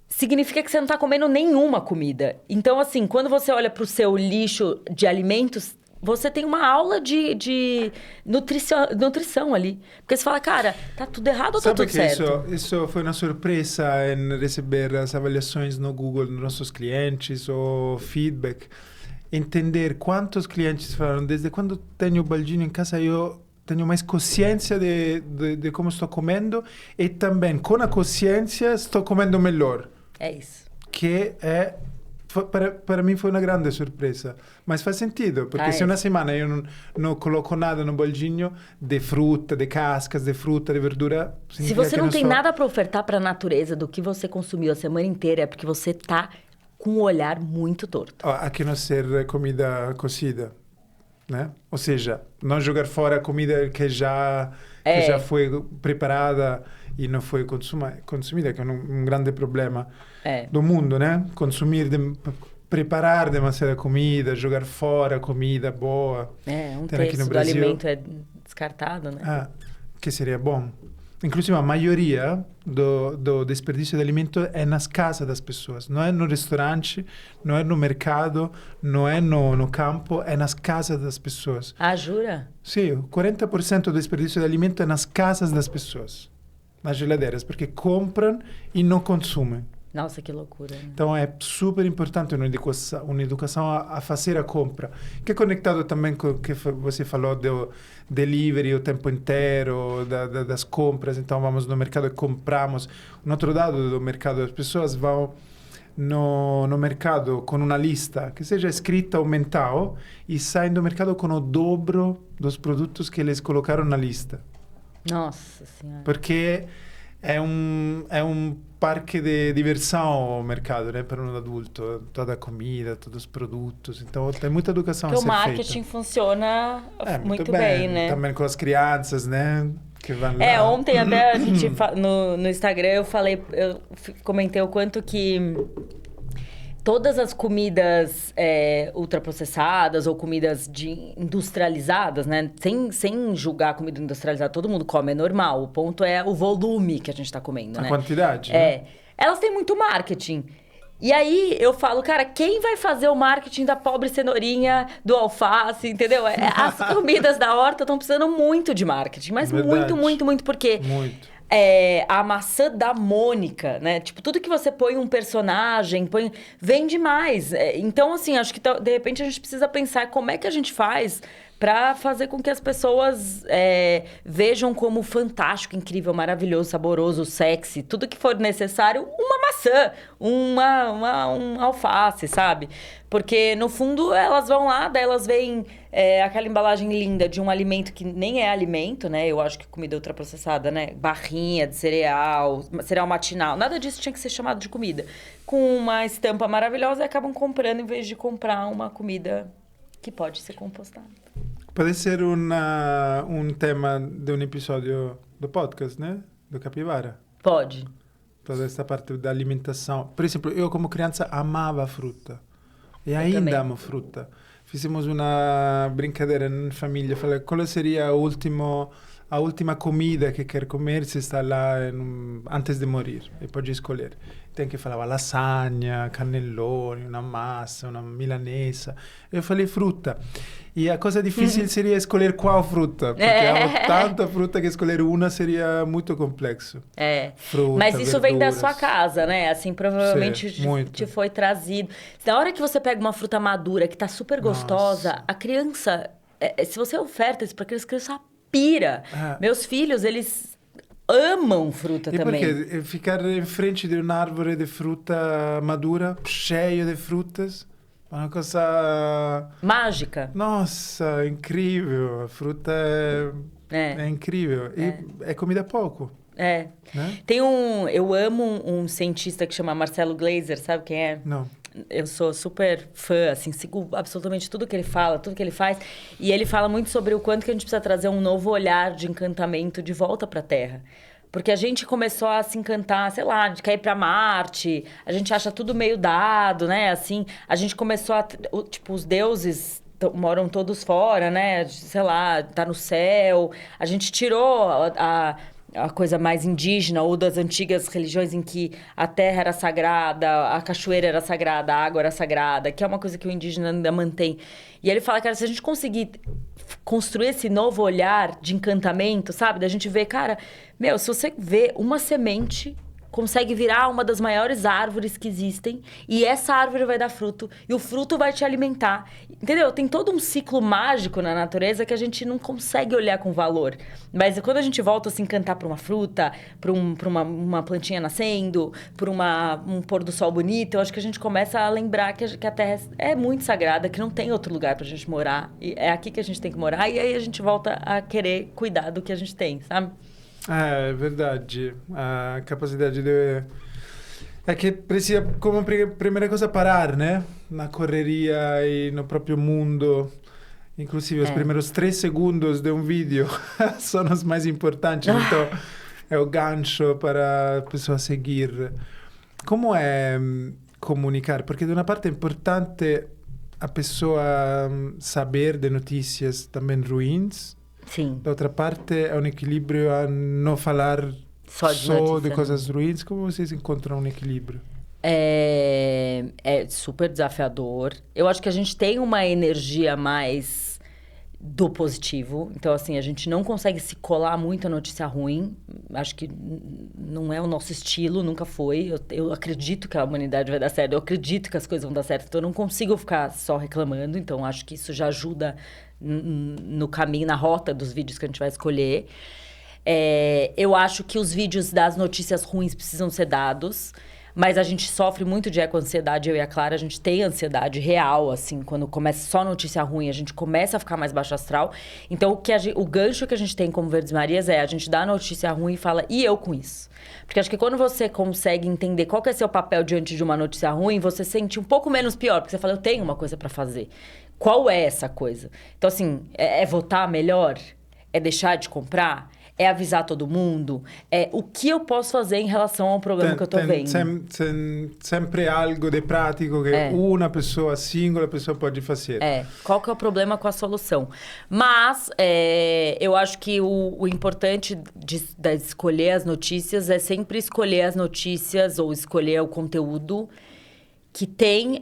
[SPEAKER 2] significa que você não está comendo nenhuma comida. Então, assim, quando você olha para o seu lixo de alimentos, você tem uma aula de nutrição ali. Porque você fala, cara, tá tudo errado ou tá tudo certo?
[SPEAKER 1] Isso foi uma surpresa em receber as avaliações no Google dos nossos clientes, ou feedback. Entender quantos clientes falaram, desde quando tenho o baldinho em casa, eu tenho mais consciência de como estou comendo, e também, com a consciência, estou comendo melhor.
[SPEAKER 2] É isso.
[SPEAKER 1] Que para mim foi uma grande surpresa. Mas faz sentido, porque se uma semana eu não coloco nada no baldinho de fruta, de cascas, de fruta, de verdura...
[SPEAKER 2] Se você não tem nada para ofertar para a natureza do que você consumiu a semana inteira, é porque você tá com um olhar muito torto.
[SPEAKER 1] A que não ser comida cozida, né? Ou seja, não jogar fora a comida que já foi preparada e não foi consumida, que é um grande problema do mundo, né? Preparar demasiada comida, jogar fora comida boa.
[SPEAKER 2] Um terço do alimento é descartado, né?
[SPEAKER 1] Que seria bom. Inclusive, a maioria do desperdício de alimento é nas casas das pessoas. Não é no restaurante, não é no mercado, não é no campo, é nas casas das pessoas.
[SPEAKER 2] Ah, jura?
[SPEAKER 1] Sim, 40% do desperdício de alimento é nas casas das pessoas. Nas geladeiras, porque compram e não consumem.
[SPEAKER 2] Nossa, que loucura. Né?
[SPEAKER 1] Então, é super importante uma educação a fazer a compra. Que é conectado também com o que você falou do delivery o tempo inteiro, das compras. Então, vamos no mercado e compramos. Um outro dado do mercado, as pessoas vão no mercado com uma lista que seja escrita ou mental e saem do mercado com o dobro dos produtos que eles colocaram na lista.
[SPEAKER 2] Nossa Senhora.
[SPEAKER 1] Porque é um parque de diversão o mercado, né? Para um adulto. Toda a comida, todos os produtos. Então, tem muita educação a ser feita.
[SPEAKER 2] Porque o marketing funciona muito bem, né?
[SPEAKER 1] Também com as crianças, né? Que vão lá.
[SPEAKER 2] Ontem até a gente no Instagram eu comentei o quanto que todas as comidas ultraprocessadas ou comidas industrializadas, né? Sem julgar a comida industrializada, todo mundo come, é normal. O ponto é o volume que a gente está comendo, né?
[SPEAKER 1] A quantidade, né?
[SPEAKER 2] Elas têm muito marketing. E aí eu falo, cara, quem vai fazer o marketing da pobre cenourinha, do alface, entendeu? As comidas da horta estão precisando muito de marketing, mas
[SPEAKER 1] Verdade.
[SPEAKER 2] muito, porque...
[SPEAKER 1] Muito.
[SPEAKER 2] A maçã da Mônica, né? Tipo, tudo que você põe um personagem, vende mais. Então, assim, acho que de repente a gente precisa pensar como é que a gente faz para fazer com que as pessoas vejam como fantástico, incrível, maravilhoso, saboroso, sexy, tudo que for necessário, uma maçã, um alface, sabe? Porque, no fundo, elas vão lá, daí elas veem aquela embalagem linda de um alimento que nem é alimento, né? Eu acho que comida ultraprocessada, né? Barrinha de cereal matinal, nada disso tinha que ser chamado de comida. Com uma estampa maravilhosa, e acabam comprando em vez de comprar uma comida que pode ser compostada.
[SPEAKER 1] Pode ser um tema de um episódio do podcast, né? Do Capivara.
[SPEAKER 2] Pode.
[SPEAKER 1] Toda essa parte da alimentação. Por exemplo, eu como criança amava fruta. E ainda
[SPEAKER 2] também.
[SPEAKER 1] amo fruta. Fizemos uma brincadeira em família. Falei, qual seria a última comida que quer comer se está lá antes de morrer? E pode escolher. Tem que falar lasanha, cannelloni, uma massa, uma milanesa. Eu falei fruta. E a coisa difícil seria escolher qual fruta. Porque amo tanta fruta que escolher uma seria muito complexo. Fruta,
[SPEAKER 2] mas isso vem da
[SPEAKER 1] verduras.
[SPEAKER 2] sua casa, né? Assim, provavelmente
[SPEAKER 1] Sim,
[SPEAKER 2] te foi trazido. Na hora que você pega uma fruta madura, que tá super gostosa,
[SPEAKER 1] Nossa.
[SPEAKER 2] a criança... se você oferta isso pra criança, a criança pira. Meus filhos, eles amam fruta também.
[SPEAKER 1] Porque ficar em frente de uma árvore de fruta madura, cheio de frutas, é uma coisa...
[SPEAKER 2] Mágica.
[SPEAKER 1] Nossa, incrível. A fruta é incrível. E é comida pouco. Né?
[SPEAKER 2] Eu amo um cientista que chama Marcelo Gleiser, sabe quem é?
[SPEAKER 1] Não.
[SPEAKER 2] Eu sou super fã, assim, sigo absolutamente tudo que ele fala, tudo que ele faz. E ele fala muito sobre o quanto que a gente precisa trazer um novo olhar de encantamento de volta para a Terra. Porque a gente começou a se encantar, sei lá, de quer ir para Marte, a gente acha tudo meio dado, né? Assim, a gente começou a... Tipo, os deuses moram todos fora, né? Sei lá, tá no céu. A gente tirou a coisa mais indígena ou das antigas religiões em que a terra era sagrada, a cachoeira era sagrada, a água era sagrada, que é uma coisa que o indígena ainda mantém. E ele fala, cara, se a gente conseguir construir esse novo olhar de encantamento, sabe? Da gente ver, cara, meu, se você vê uma semente, consegue virar uma das maiores árvores que existem, e essa árvore vai dar fruto, e o fruto vai te alimentar. Entendeu? Tem todo um ciclo mágico na natureza que a gente não consegue olhar com valor. Mas quando a gente volta a se encantar por uma fruta, por uma plantinha nascendo, por um pôr do sol bonito, eu acho que a gente começa a lembrar que a Terra é muito sagrada, que não tem outro lugar pra gente morar, e é aqui que a gente tem que morar, e aí a gente volta a querer cuidar do que a gente tem, sabe?
[SPEAKER 1] É verdade. A capacidade de... É que precisa, como primeira coisa, parar, né? Na correria e no próprio mundo. Inclusive, os primeiros 3 segundos de um vídeo são os mais importantes. Então, é o gancho para a pessoa seguir. Como é comunicar? Porque, de uma parte, é importante a pessoa saber de notícias também ruins.
[SPEAKER 2] Sim.
[SPEAKER 1] Da outra parte, é um equilíbrio a não falar só de coisas ruins. Como vocês encontram um equilíbrio?
[SPEAKER 2] É super desafiador. Eu acho que a gente tem uma energia mais do positivo. Então, assim, a gente não consegue se colar muito a notícia ruim. Acho que não é o nosso estilo, nunca foi. Eu acredito que a humanidade vai dar certo. Eu acredito que as coisas vão dar certo. Então, eu não consigo ficar só reclamando. Então, acho que isso já ajuda no caminho, na rota dos vídeos que a gente vai escolher. Eu acho que os vídeos das notícias ruins precisam ser dados, mas a gente sofre muito de eco-ansiedade, eu e a Clara, a gente tem ansiedade real, assim, quando começa só notícia ruim, a gente começa a ficar mais baixo astral. Então, o gancho que a gente tem como Verdes Marias a gente dá a notícia ruim e fala, e eu com isso? Porque acho que quando você consegue entender qual que é seu papel diante de uma notícia ruim, você sente um pouco menos pior, porque você fala, eu tenho uma coisa pra fazer. Qual é essa coisa? Então, assim, é votar melhor? É deixar de comprar? É avisar todo mundo? O que eu posso fazer em relação ao problema que eu tô vendo?
[SPEAKER 1] Sempre algo de prático que uma pessoa, singular pessoa pode fazer.
[SPEAKER 2] Qual que é o problema com a solução? Mas eu acho que o importante de escolher as notícias é sempre escolher as notícias ou escolher o conteúdo que tem...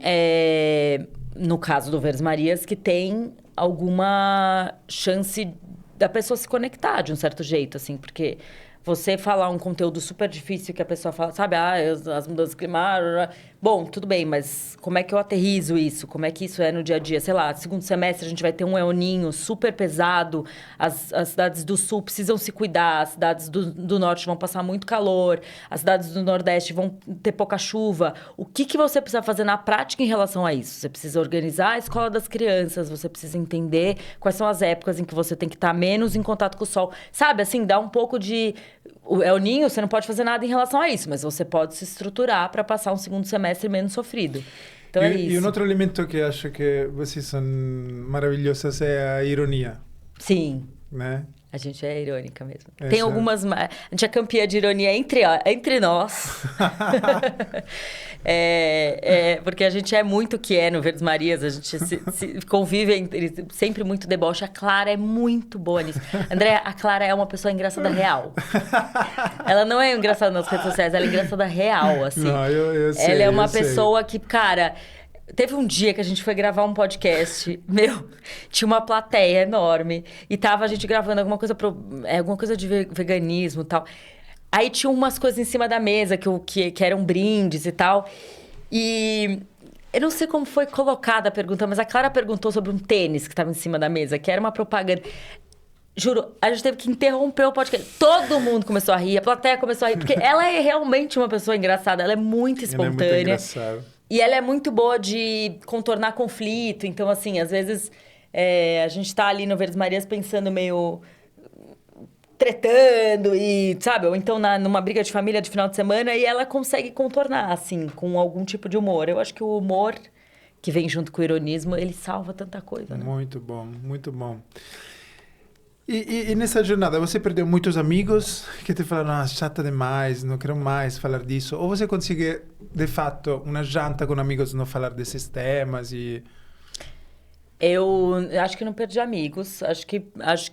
[SPEAKER 2] no caso do Verdes Marias, que tem alguma chance da pessoa se conectar de um certo jeito, assim, porque você falar um conteúdo super difícil que a pessoa fala, sabe, as mudanças climáticas... Bom, tudo bem, mas como é que eu aterrizo isso? Como é que isso é no dia a dia? Sei lá, segundo semestre a gente vai ter um El Niño super pesado, as cidades do sul precisam se cuidar, as cidades do norte vão passar muito calor, as cidades do nordeste vão ter pouca chuva. O que você precisa fazer na prática em relação a isso? Você precisa organizar a escola das crianças, você precisa entender quais são as épocas em que você tem que estar menos em contato com o sol. Sabe, assim, dá um pouco de... O El Niño, você não pode fazer nada em relação a isso, mas você pode se estruturar para passar um segundo semestre menos sofrido. Então é isso.
[SPEAKER 1] E um outro elemento que acho que vocês são maravilhosas é a ironia.
[SPEAKER 2] Sim.
[SPEAKER 1] Né?
[SPEAKER 2] A gente é irônica mesmo. Tem algumas... A gente é campeã de ironia entre nós. Porque a gente é muito o que é no Verdes Marias. A gente se convive sempre muito deboche. A Clara é muito boa nisso. André, a Clara é uma pessoa engraçada real. Ela não é engraçada nas redes sociais, ela é engraçada real, assim.
[SPEAKER 1] Não, eu sei,
[SPEAKER 2] ela é uma pessoa que, cara... Teve um dia que a gente foi gravar um podcast, tinha uma plateia enorme, e tava a gente gravando alguma coisa de veganismo e tal. Aí tinha umas coisas em cima da mesa que eram brindes e tal. E eu não sei como foi colocada a pergunta, mas a Clara perguntou sobre um tênis que estava em cima da mesa, que era uma propaganda. Juro, a gente teve que interromper o podcast. Todo mundo começou a rir, a plateia começou a rir, porque ela é realmente uma pessoa engraçada, ela é muito espontânea. Ela é muito engraçada. E ela é muito boa de contornar conflito. Então, assim, às vezes a gente tá ali no Verdes Marias pensando meio... tretando e, sabe? Ou então numa briga de família de final de semana e ela consegue contornar, assim, com algum tipo de humor. Eu acho que o humor que vem junto com o ironismo, ele salva tanta coisa, né?
[SPEAKER 1] Muito bom, muito bom. E nessa jornada, você perdeu muitos amigos que te falaram, chata demais, não quero mais falar disso? Ou você consegue, de fato, uma janta com amigos não falar desses temas e...
[SPEAKER 2] Eu acho que não perdi amigos. Eu acho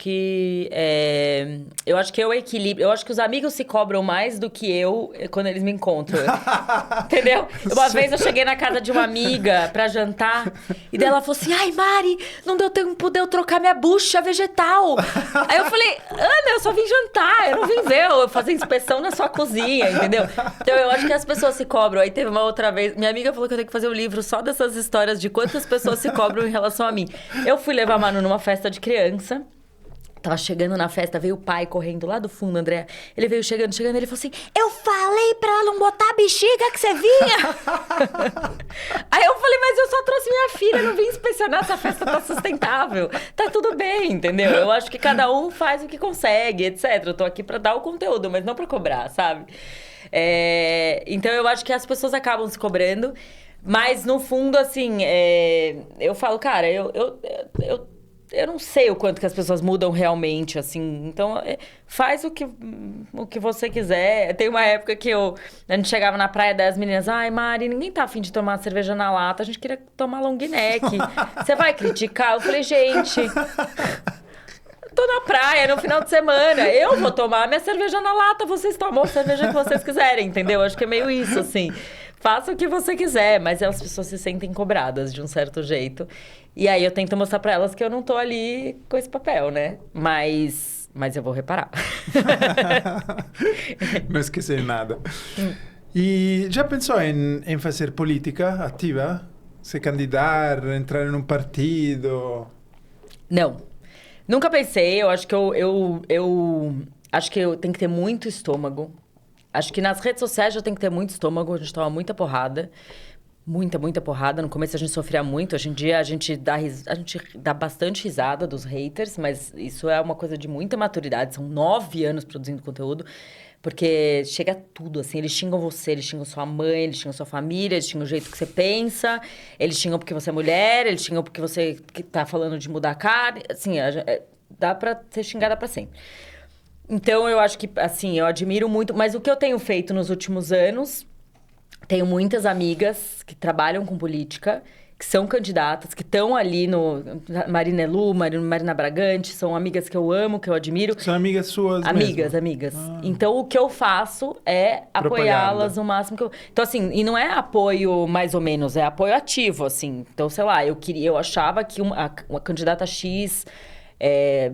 [SPEAKER 2] que eu equilibro. Eu acho que os amigos se cobram mais do que eu quando eles me encontram. Entendeu? Uma vez eu cheguei na casa de uma amiga pra jantar e daí ela falou assim: ai, Mari, não deu tempo de eu trocar minha bucha vegetal. Aí eu falei: Ana, eu só vim jantar, eu não vim ver eu fazer inspeção na sua cozinha, entendeu? Então eu acho que as pessoas se cobram. Aí teve uma outra vez, minha amiga falou que eu tenho que fazer um livro só dessas histórias de quantas pessoas se cobram em relação a mim. Eu fui levar a Manu numa festa de criança. Tava chegando na festa, veio o pai correndo lá do fundo, André. Ele veio chegando, ele falou assim: eu falei pra ela não botar a bexiga que você vinha. Aí eu falei: mas eu só trouxe minha filha, eu não vim inspecionar se a festa tá sustentável. Tá tudo bem, entendeu? Eu acho que cada um faz o que consegue, etc. Eu tô aqui pra dar o conteúdo, mas não pra cobrar, sabe? Então eu acho que as pessoas acabam se cobrando. Mas, no fundo, assim, eu falo, cara, eu não sei o quanto que as pessoas mudam realmente, assim. Então, faz o que você quiser. Tem uma época que a gente chegava na praia das meninas, ai, Mari, ninguém tá afim de tomar cerveja na lata, a gente queria tomar long neck. Você vai criticar? Eu falei, gente... Tô na praia no final de semana, eu vou tomar minha cerveja na lata, vocês tomam a cerveja que vocês quiserem, entendeu? Acho que é meio isso, assim. Faça o que você quiser, mas as pessoas se sentem cobradas de um certo jeito. E aí eu tento mostrar pra elas que eu não tô ali com esse papel, né? Mas eu vou reparar.
[SPEAKER 1] Não esquecer nada. E já pensou em fazer política ativa? Se candidatar, entrar em um partido?
[SPEAKER 2] Não. Nunca pensei, eu acho que eu acho que eu tenho que ter muito estômago. Acho que nas redes sociais já tem que ter muito estômago, a gente toma muita porrada. Muita porrada. No começo a gente sofria muito, hoje em dia a gente dá bastante risada dos haters, mas isso é uma coisa de muita maturidade, são 9 anos produzindo conteúdo. Porque chega tudo, assim, eles xingam você, eles xingam sua mãe, eles xingam sua família, eles xingam o jeito que você pensa, eles xingam porque você é mulher, eles xingam porque você tá falando de mudar a cara, assim, dá pra ser xingada pra sempre. Então, eu acho que, assim, eu admiro muito, mas o que eu tenho feito nos últimos anos, tenho muitas amigas que trabalham com política, que são candidatas, que estão ali no... Marina Elu, Marina Bragante, são amigas que eu amo, que eu admiro.
[SPEAKER 1] São amigas suas
[SPEAKER 2] Amigas.
[SPEAKER 1] Ah.
[SPEAKER 2] Então, o que eu faço é apoiá-las no máximo que eu... Então, assim, e não é apoio mais ou menos, é apoio ativo, assim. Então, sei lá, eu achava que uma candidata X...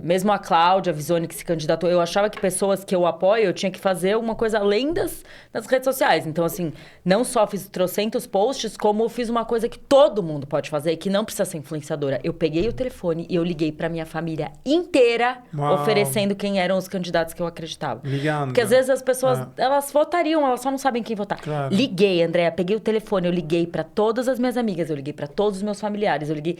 [SPEAKER 2] mesmo a Cláudia Visoni que se candidatou, eu achava que pessoas que eu apoio, eu tinha que fazer uma coisa além das redes sociais. Então, assim, não só fiz trocentos posts, como fiz uma coisa que todo mundo pode fazer, que não precisa ser influenciadora. Eu peguei o telefone e eu liguei pra minha família inteira, oferecendo quem eram os candidatos que eu acreditava.
[SPEAKER 1] Ligando.
[SPEAKER 2] Porque às vezes as pessoas, elas votariam, elas só não sabem quem votar.
[SPEAKER 1] Claro.
[SPEAKER 2] Liguei, Andréa, peguei o telefone, eu liguei pra todas as minhas amigas, eu liguei pra todos os meus familiares, eu liguei...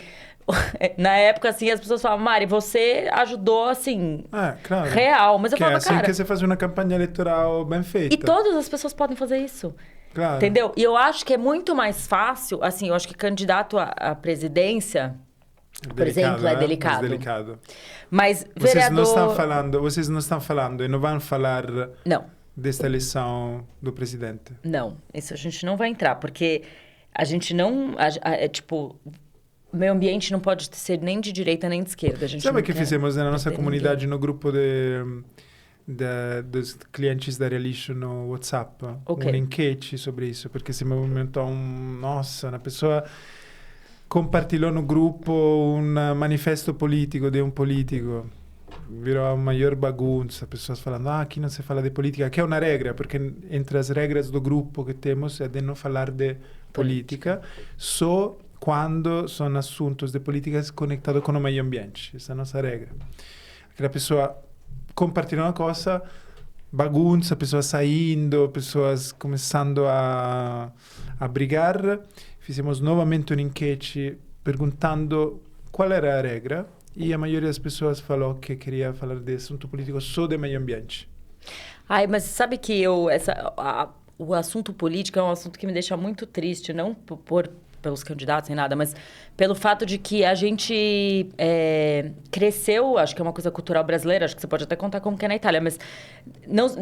[SPEAKER 2] Na época, assim, as pessoas falavam, Mari, você ajudou, assim,
[SPEAKER 1] claro.
[SPEAKER 2] real. Mas eu falava,
[SPEAKER 1] assim
[SPEAKER 2] cara...
[SPEAKER 1] que você faz uma campanha eleitoral bem feita.
[SPEAKER 2] E todas as pessoas podem fazer isso.
[SPEAKER 1] Claro.
[SPEAKER 2] Entendeu? E eu acho que é muito mais fácil, assim, eu acho que candidato à presidência, por exemplo, é delicado.
[SPEAKER 1] Mais delicado.
[SPEAKER 2] Mas vereador...
[SPEAKER 1] Vocês não estão falando e não vão falar desta eleição do presidente?
[SPEAKER 2] Não, isso a gente não vai entrar, porque a gente não... tipo... O meio ambiente não pode ser nem de direita nem de esquerda. A gente
[SPEAKER 1] Sabe o que fizemos na nossa comunidade, no grupo dos clientes da Realixo no WhatsApp?
[SPEAKER 2] Okay.
[SPEAKER 1] Um enquete sobre isso, porque se movimentou Nossa, uma pessoa compartilhou no grupo um manifesto político de um político. Virou a maior bagunça, pessoas falando, aqui não se fala de política, que é uma regra, porque entre as regras do grupo que temos é de não falar de política, só quando são assuntos de políticas conectados com o meio ambiente. Essa é a nossa regra. Aquela pessoa compartilha uma coisa, bagunça, pessoas saindo, pessoas começando a brigar. Fizemos novamente um enquete perguntando qual era a regra e a maioria das pessoas falou que queria falar de assunto político só de meio ambiente.
[SPEAKER 2] Ai, mas sabe que o assunto político é um assunto que me deixa muito triste, não por pelos candidatos nem nada, mas pelo fato de que a gente cresceu, acho que é uma coisa cultural brasileira, acho que você pode até contar como que é na Itália, mas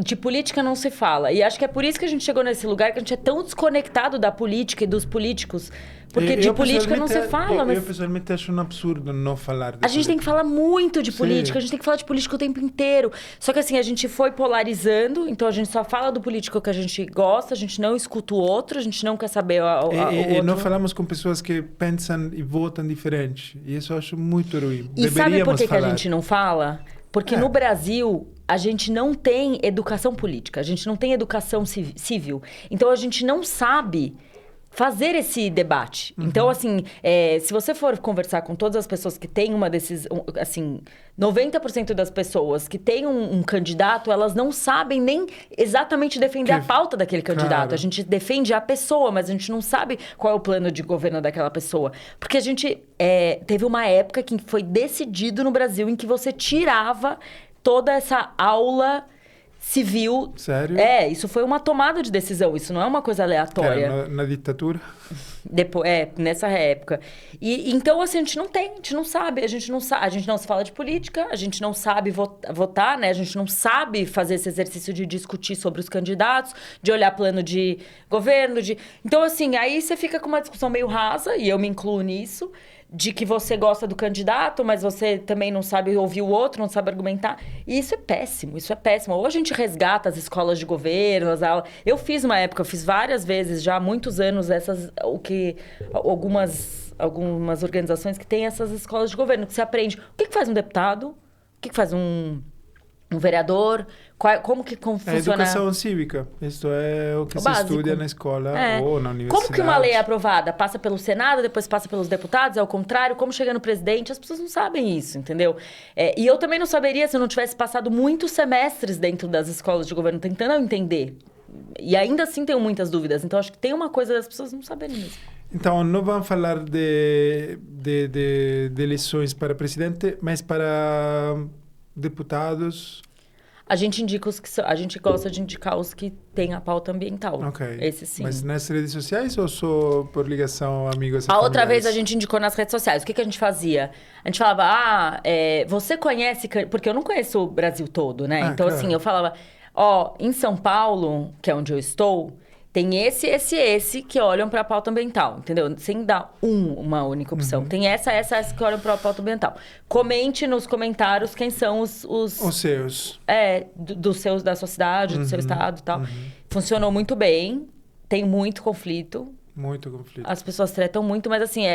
[SPEAKER 2] de política não se fala. E acho que é por isso que a gente chegou nesse lugar, que a gente é tão desconectado da política e dos políticos, porque de política não se fala. Mas
[SPEAKER 1] eu pessoalmente acho um absurdo não falar de política.
[SPEAKER 2] A gente tem que falar muito de política, a gente tem que falar de política o tempo inteiro. Só que assim, a gente foi polarizando, então a gente só fala do político que a gente gosta, a gente não escuta o outro, a gente não quer saber o outro.
[SPEAKER 1] Não falamos com pessoas que pensam e votam diferente. E isso eu acho muito ruim.
[SPEAKER 2] E sabe por que a gente não fala? Porque no Brasil, a gente não tem educação política, a gente não tem educação civil. Então, a gente não sabe fazer esse debate. Então, assim, se você for conversar com todas as pessoas que têm uma desses... Assim, 90% das pessoas que têm um candidato, elas não sabem nem exatamente defender a pauta daquele candidato. Claro. A gente defende a pessoa, mas a gente não sabe qual é o plano de governo daquela pessoa. Porque a gente teve uma época que foi decidido no Brasil em que você tirava toda essa aula civil.
[SPEAKER 1] Sério?
[SPEAKER 2] Isso foi uma tomada de decisão, isso não é uma coisa aleatória.
[SPEAKER 1] Na ditadura?
[SPEAKER 2] Depois, nessa época. E então, assim, a gente não sabe, a gente não se fala de política, a gente não sabe votar, né? A gente não sabe fazer esse exercício de discutir sobre os candidatos, de olhar plano de governo, Então, assim, aí você fica com uma discussão meio rasa, e eu me incluo nisso, de que você gosta do candidato, mas você também não sabe ouvir o outro, não sabe argumentar. E isso é péssimo, isso é péssimo. Ou a gente resgata as escolas de governo, as aulas... Eu fiz várias vezes já há muitos anos, algumas organizações que têm essas escolas de governo, que você aprende o que faz um deputado, o que faz um vereador, como funciona...
[SPEAKER 1] Educação cívica. Isso é o que se estuda na escola ou na universidade.
[SPEAKER 2] Como que uma lei é aprovada? Passa pelo Senado, depois passa pelos deputados, é o contrário. Como chega no presidente? As pessoas não sabem isso, entendeu? E eu também não saberia se eu não tivesse passado muitos semestres dentro das escolas de governo tentando entender. E ainda assim tenho muitas dúvidas. Então, acho que tem uma coisa das pessoas não saberem mesmo.
[SPEAKER 1] Então, não vamos falar de eleições para presidente, mas para deputados.
[SPEAKER 2] A gente indica a gente gosta de indicar os que têm a pauta ambiental.
[SPEAKER 1] Ok.
[SPEAKER 2] Esse sim.
[SPEAKER 1] Mas nas redes sociais ou só por ligação, amigos e
[SPEAKER 2] A outra
[SPEAKER 1] familiares?
[SPEAKER 2] vez a gente indicou nas redes sociais. O que a gente fazia? A gente falava, você conhece... Porque eu não conheço o Brasil todo, né? Então,
[SPEAKER 1] claro.
[SPEAKER 2] assim, eu falava, em São Paulo, que é onde eu estou... Tem esse que olham para a pauta ambiental, entendeu? Sem dar uma única opção. Tem essa que olham para a pauta ambiental. Comente nos comentários quem são os
[SPEAKER 1] seus.
[SPEAKER 2] Da sua cidade, do seu estado e tal. Funcionou muito bem. Tem muito conflito.
[SPEAKER 1] Muito conflito.
[SPEAKER 2] As pessoas tretam muito, mas assim,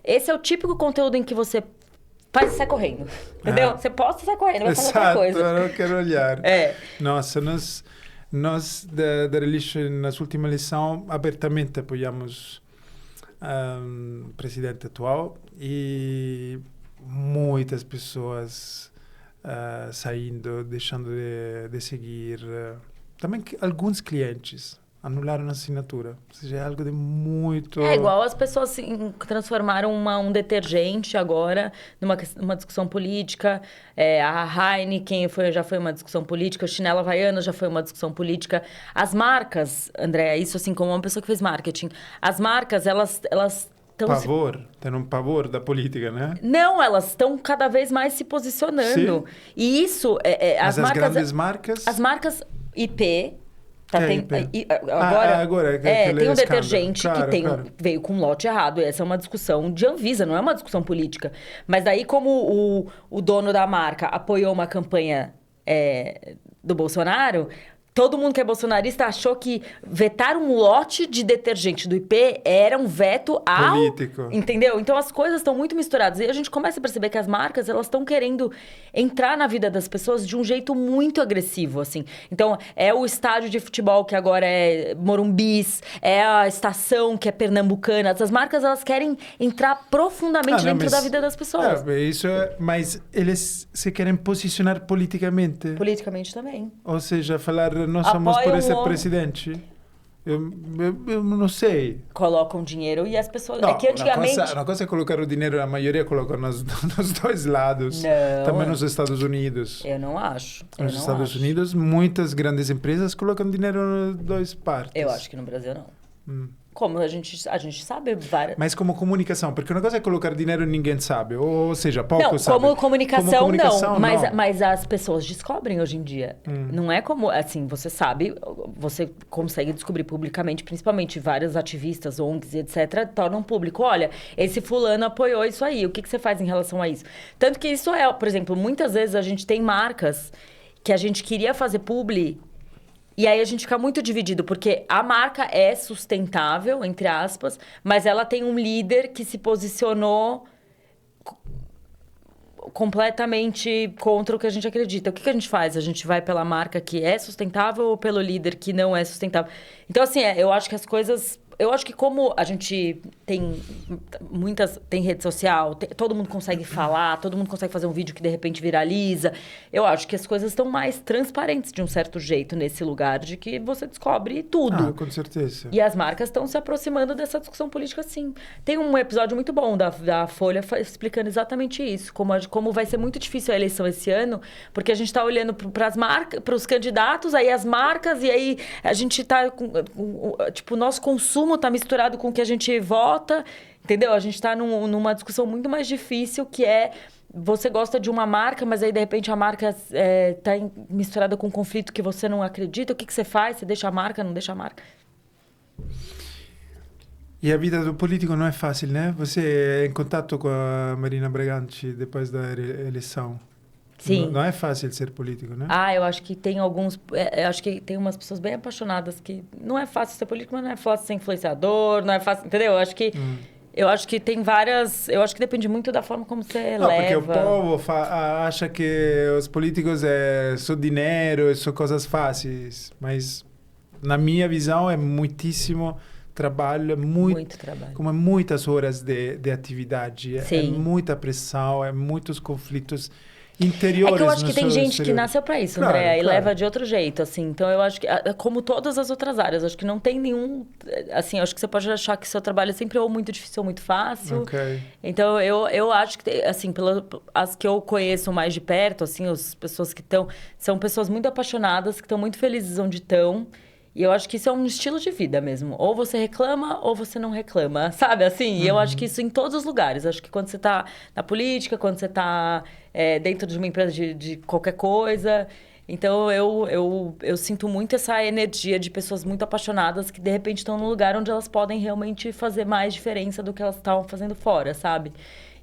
[SPEAKER 2] esse é o típico conteúdo em que você faz e sai correndo. Entendeu? Você posta e sai correndo, vai fazer outra coisa.
[SPEAKER 1] Eu não quero olhar. Nossa, nós da Religion, na última eleição, abertamente apoiamos o presidente atual e muitas pessoas saindo, deixando de seguir. Também alguns clientes anularam a assinatura. Ou seja, é algo de muito...
[SPEAKER 2] É igual as pessoas transformaram um detergente agora numa discussão política. A Heineken já foi uma discussão política. O chinelo Havaianas já foi uma discussão política. As marcas, André, isso assim, como uma pessoa que fez marketing. As marcas, elas
[SPEAKER 1] estão... Tem um pavor da política, né?
[SPEAKER 2] Não, elas estão cada vez mais se posicionando.
[SPEAKER 1] Sim.
[SPEAKER 2] E isso...
[SPEAKER 1] Mas as grandes marcas...
[SPEAKER 2] As marcas IP...
[SPEAKER 1] Agora
[SPEAKER 2] tem um detergente veio com um lote errado. Essa é uma discussão de Anvisa, não é uma discussão política. Mas daí, como o dono da marca apoiou uma campanha do Bolsonaro... Todo mundo que é bolsonarista achou que vetar um lote de detergente do IP era um veto
[SPEAKER 1] político.
[SPEAKER 2] Entendeu? Então, as coisas estão muito misturadas. E a gente começa a perceber que as marcas, elas estão querendo entrar na vida das pessoas de um jeito muito agressivo, assim. Então, é o estádio de futebol, que agora é Morumbis, é a estação, que é pernambucana. Essas marcas, elas querem entrar profundamente dentro da vida das pessoas.
[SPEAKER 1] Mas eles se querem posicionar politicamente.
[SPEAKER 2] Politicamente também.
[SPEAKER 1] Ou seja, falar... Nós somos por esse presidente. Eu não sei.
[SPEAKER 2] Colocam dinheiro e as pessoas...
[SPEAKER 1] Não,
[SPEAKER 2] é que antigamente...
[SPEAKER 1] Uma coisa é colocar o dinheiro, a maioria coloca nos dois lados.
[SPEAKER 2] Não.
[SPEAKER 1] Também nos Estados Unidos.
[SPEAKER 2] Eu não acho.
[SPEAKER 1] Nos Estados Unidos, muitas grandes empresas colocam dinheiro nas duas partes.
[SPEAKER 2] Eu acho que no Brasil não. Como a gente sabe várias...
[SPEAKER 1] Mas como comunicação, porque uma coisa é colocar dinheiro e ninguém sabe, ou seja, pouco
[SPEAKER 2] Não,
[SPEAKER 1] sabe.
[SPEAKER 2] como comunicação, não. Mas,
[SPEAKER 1] não.
[SPEAKER 2] mas as pessoas descobrem hoje em dia. Não é como, assim, você sabe, você consegue descobrir publicamente, principalmente vários ativistas, ONGs e etc., tornam público. Olha, esse fulano apoiou isso aí, o que você faz em relação a isso? Tanto que isso é, por exemplo, muitas vezes a gente tem marcas que a gente queria fazer publi. E aí a gente fica muito dividido, porque a marca é sustentável, entre aspas, mas ela tem um líder que se posicionou completamente contra o que a gente acredita. O que a gente faz? A gente vai pela marca que é sustentável ou pelo líder que não é sustentável? Então, assim, eu acho que as coisas... Eu acho que como a gente tem tem rede social, todo mundo consegue falar, todo mundo consegue fazer um vídeo que de repente viraliza, eu acho que as coisas estão mais transparentes de um certo jeito nesse lugar de que você descobre tudo.
[SPEAKER 1] Ah, com certeza.
[SPEAKER 2] E as marcas estão se aproximando dessa discussão política, sim. Tem um episódio muito bom da Folha explicando exatamente isso, como vai ser muito difícil a eleição esse ano, porque a gente está olhando para as marcas, para os candidatos, aí as marcas, e aí a gente está tipo, o nosso consumo está misturado com o que a gente vota, entendeu? A gente está numa discussão muito mais difícil, que é você gosta de uma marca, mas aí de repente a marca está misturada com um conflito que você não acredita. O que você faz? Você deixa a marca, não deixa a marca?
[SPEAKER 1] E a vida do político não é fácil, né? Você é em contato com a Marina Braganti depois da eleição.
[SPEAKER 2] Sim.
[SPEAKER 1] Não é fácil ser político, né?
[SPEAKER 2] Ah, eu acho que tem alguns... eu acho que tem umas pessoas bem apaixonadas que... Não é fácil ser político, mas não é fácil ser influenciador, não é fácil... Entendeu? Eu acho que tem várias... Eu acho que depende muito da forma como você leva.
[SPEAKER 1] Porque o povo acha que os políticos é só dinheiro, só coisas fáceis. Mas, na minha visão, é muitíssimo trabalho.
[SPEAKER 2] Muito trabalho.
[SPEAKER 1] Como muitas horas de atividade.
[SPEAKER 2] Sim.
[SPEAKER 1] É muita pressão, é muitos conflitos interiores.
[SPEAKER 2] É que eu acho que tem gente
[SPEAKER 1] exterior.
[SPEAKER 2] que nasceu para isso,
[SPEAKER 1] Claro,
[SPEAKER 2] André, e
[SPEAKER 1] claro.
[SPEAKER 2] leva de outro jeito, assim. Então, eu acho que, como todas as outras áreas, acho que não tem nenhum... Assim, eu acho que você pode achar que seu trabalho é sempre ou muito difícil ou muito fácil.
[SPEAKER 1] Ok.
[SPEAKER 2] Então, eu acho que, assim, as que eu conheço mais de perto, assim, as pessoas que estão... São pessoas muito apaixonadas, que estão muito felizes onde estão. E eu acho que isso é um estilo de vida mesmo. Ou você reclama, ou você não reclama, sabe? Assim, eu acho que isso em todos os lugares. Acho que quando você está na política, quando você está dentro de uma empresa de qualquer coisa. Então, eu sinto muito essa energia de pessoas muito apaixonadas que, de repente, estão num lugar onde elas podem realmente fazer mais diferença do que elas estavam fazendo fora, sabe?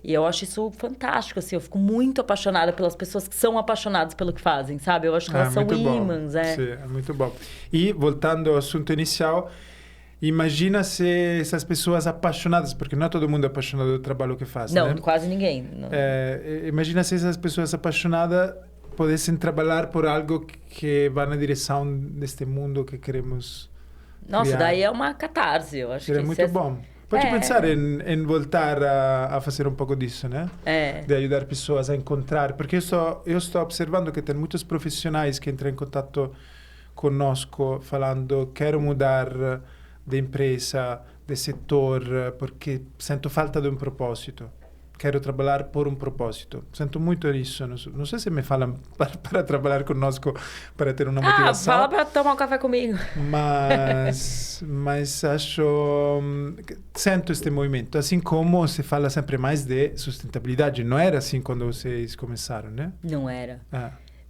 [SPEAKER 2] E eu acho isso fantástico, assim. Eu fico muito apaixonada pelas pessoas que são apaixonadas pelo que fazem, sabe? Eu acho que elas são ímãs,
[SPEAKER 1] Sim, é muito bom. E, voltando ao assunto inicial, imagina se essas pessoas apaixonadas, porque não todo mundo é apaixonado do trabalho que faz,
[SPEAKER 2] não,
[SPEAKER 1] né?
[SPEAKER 2] Quase ninguém. Não.
[SPEAKER 1] Imagina se essas pessoas apaixonadas pudessem trabalhar por algo que vai na direção deste mundo que queremos
[SPEAKER 2] Nossa,
[SPEAKER 1] criar.
[SPEAKER 2] Daí é uma catarse, eu acho.
[SPEAKER 1] Seria
[SPEAKER 2] que
[SPEAKER 1] muito bom. Pode pensar em voltar a fazer um pouco disso, né? De ajudar pessoas a encontrar. Porque eu estou observando que tem muitos profissionais que entram em contato conosco falando quero mudar de empresa, de setor, porque sinto falta de um propósito. Quero trabalhar por um propósito. Sinto muito isso. Não sei se me falam para trabalhar conosco, para ter uma motivação.
[SPEAKER 2] Fala para tomar um café comigo.
[SPEAKER 1] Mas acho... Sinto este movimento. Assim como se fala sempre mais de sustentabilidade. Não era assim quando vocês começaram, né?
[SPEAKER 2] Não era.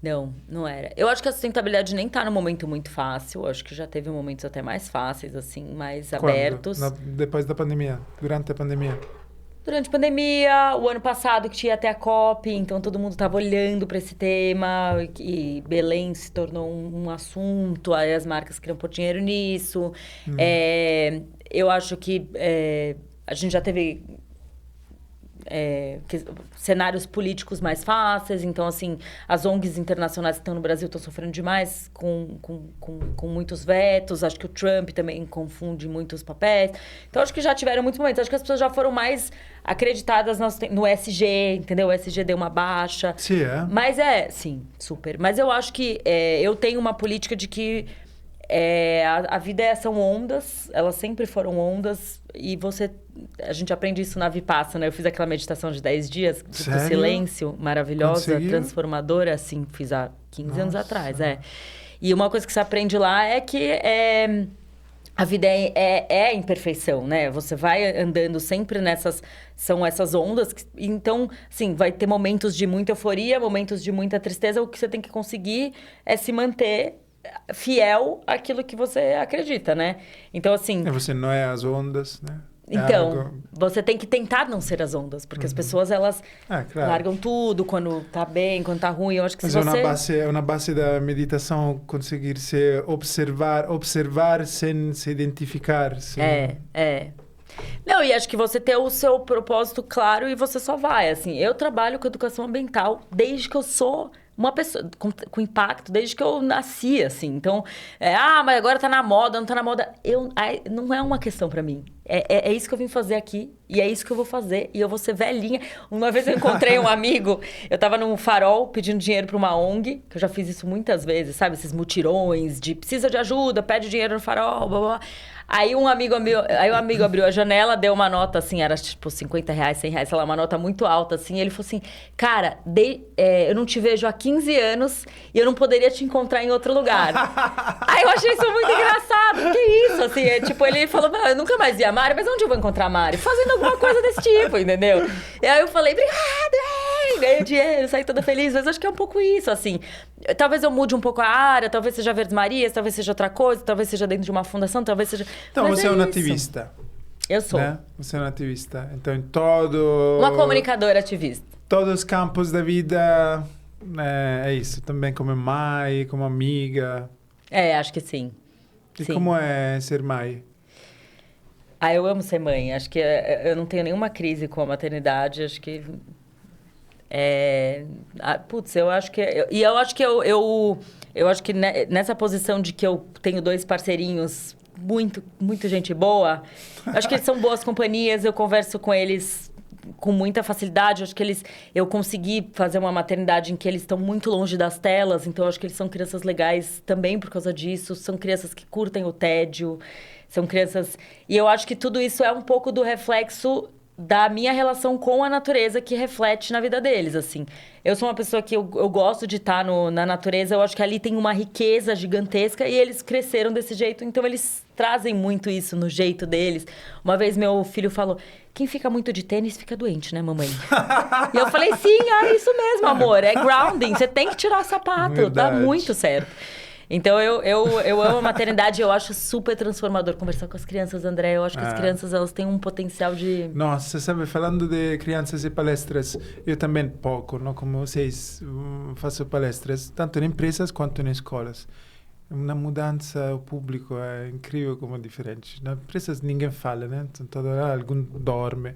[SPEAKER 2] Não era. Eu acho que a sustentabilidade nem está num momento muito fácil. Eu acho que já teve momentos até mais fáceis, assim, mais abertos.
[SPEAKER 1] Depois da pandemia? Durante a pandemia?
[SPEAKER 2] Durante a pandemia, o ano passado que tinha até a COP, então todo mundo estava olhando para esse tema e Belém se tornou um assunto, aí as marcas queriam pôr dinheiro nisso. Eu acho que a gente já teve cenários políticos mais fáceis, então assim, as ONGs internacionais que estão no Brasil estão sofrendo demais com muitos vetos, acho que o Trump também confunde muitos papéis, então acho que já tiveram muitos momentos, acho que as pessoas já foram mais acreditadas no SG, entendeu? O SG deu uma baixa.
[SPEAKER 1] Sim,
[SPEAKER 2] Mas sim, super. Mas eu acho que eu tenho uma política de que a vida são ondas, elas sempre foram ondas, e a gente aprende isso na Vipassana, né? Eu fiz aquela meditação de 10 dias, do silêncio, maravilhosa,
[SPEAKER 1] Conseguiu?
[SPEAKER 2] Transformadora, assim, fiz há 15 anos atrás, E uma coisa que você aprende lá é que a vida é imperfeição, né? Você vai andando sempre são essas ondas. Então, sim, vai ter momentos de muita euforia, momentos de muita tristeza. O que você tem que conseguir é se manter fiel àquilo que você acredita, né? Então, assim...
[SPEAKER 1] Você não é as ondas, né?
[SPEAKER 2] Então, você tem que tentar não ser as ondas, porque as pessoas, elas
[SPEAKER 1] claro.
[SPEAKER 2] largam tudo quando tá bem, quando tá ruim. Eu acho que
[SPEAKER 1] Mas
[SPEAKER 2] se você...
[SPEAKER 1] é uma base da meditação conseguir se observar sem se identificar.
[SPEAKER 2] Não, e acho que você ter o seu propósito claro e você só vai, assim. Eu trabalho com educação ambiental desde que eu sou uma pessoa com impacto, desde que eu nasci, assim. Então, mas agora tá na moda, não tá na moda. Não é uma questão pra mim. É isso que eu vim fazer aqui e é isso que eu vou fazer. E eu vou ser velhinha. Uma vez eu encontrei um amigo, eu tava num farol pedindo dinheiro pra uma ONG, que eu já fiz isso muitas vezes, sabe? Esses mutirões de precisa de ajuda, pede dinheiro no farol, blá, blá. Aí um amigo abriu a janela, deu uma nota assim, era tipo R$50, R$100, sei lá, uma nota muito alta assim. E ele falou assim, cara, eu não te vejo há 15 anos e eu não poderia te encontrar em outro lugar. Aí eu achei isso muito engraçado. Que isso, assim, ele falou, eu nunca mais vi a Mari, mas onde eu vou encontrar a Mari? Fazendo alguma coisa desse tipo, entendeu? E aí eu falei, obrigada, ganhei dinheiro, saí toda feliz. Mas acho que é um pouco isso, assim. Talvez eu mude um pouco a área, talvez seja Verdes Marias, talvez seja outra coisa, talvez seja dentro de uma fundação, talvez seja...
[SPEAKER 1] Então,
[SPEAKER 2] mas
[SPEAKER 1] você é um
[SPEAKER 2] isso.
[SPEAKER 1] ativista.
[SPEAKER 2] Eu sou.
[SPEAKER 1] Né? Você é um ativista. Então, em todo...
[SPEAKER 2] Uma comunicadora ativista.
[SPEAKER 1] Todos os campos da vida, é isso. Também como mãe, como amiga.
[SPEAKER 2] Acho que sim.
[SPEAKER 1] E
[SPEAKER 2] sim.
[SPEAKER 1] como é ser mãe?
[SPEAKER 2] Eu amo ser mãe. Acho que eu não tenho nenhuma crise com a maternidade. Acho que... eu acho que... eu acho que nessa posição de que eu tenho 2 parceirinhos muito gente boa, acho que eles são boas companhias, eu converso com eles com muita facilidade, acho que eu consegui fazer uma maternidade em que eles estão muito longe das telas, então acho que eles são crianças legais também por causa disso, são crianças que curtem o tédio, são crianças... E eu acho que tudo isso é um pouco do reflexo da minha relação com a natureza que reflete na vida deles, assim. Eu sou uma pessoa que eu gosto de estar na natureza, eu acho que ali tem uma riqueza gigantesca e eles cresceram desse jeito, então eles trazem muito isso no jeito deles. Uma vez meu filho falou, quem fica muito de tênis fica doente, né, mamãe? E eu falei, sim, é isso mesmo, amor, é grounding, você tem que tirar o sapato,
[SPEAKER 1] Verdade.
[SPEAKER 2] Tá muito certo. Então, eu amo a maternidade, eu acho super transformador conversar com as crianças, André. Eu acho que as crianças, elas têm um potencial de...
[SPEAKER 1] Nossa, sabe, falando de crianças e palestras, eu também pouco, não? Como vocês, faço palestras, tanto em empresas quanto em escolas. Uma mudança, o público é incrível como é diferente. Nas empresas ninguém fala, né? Algum dorme.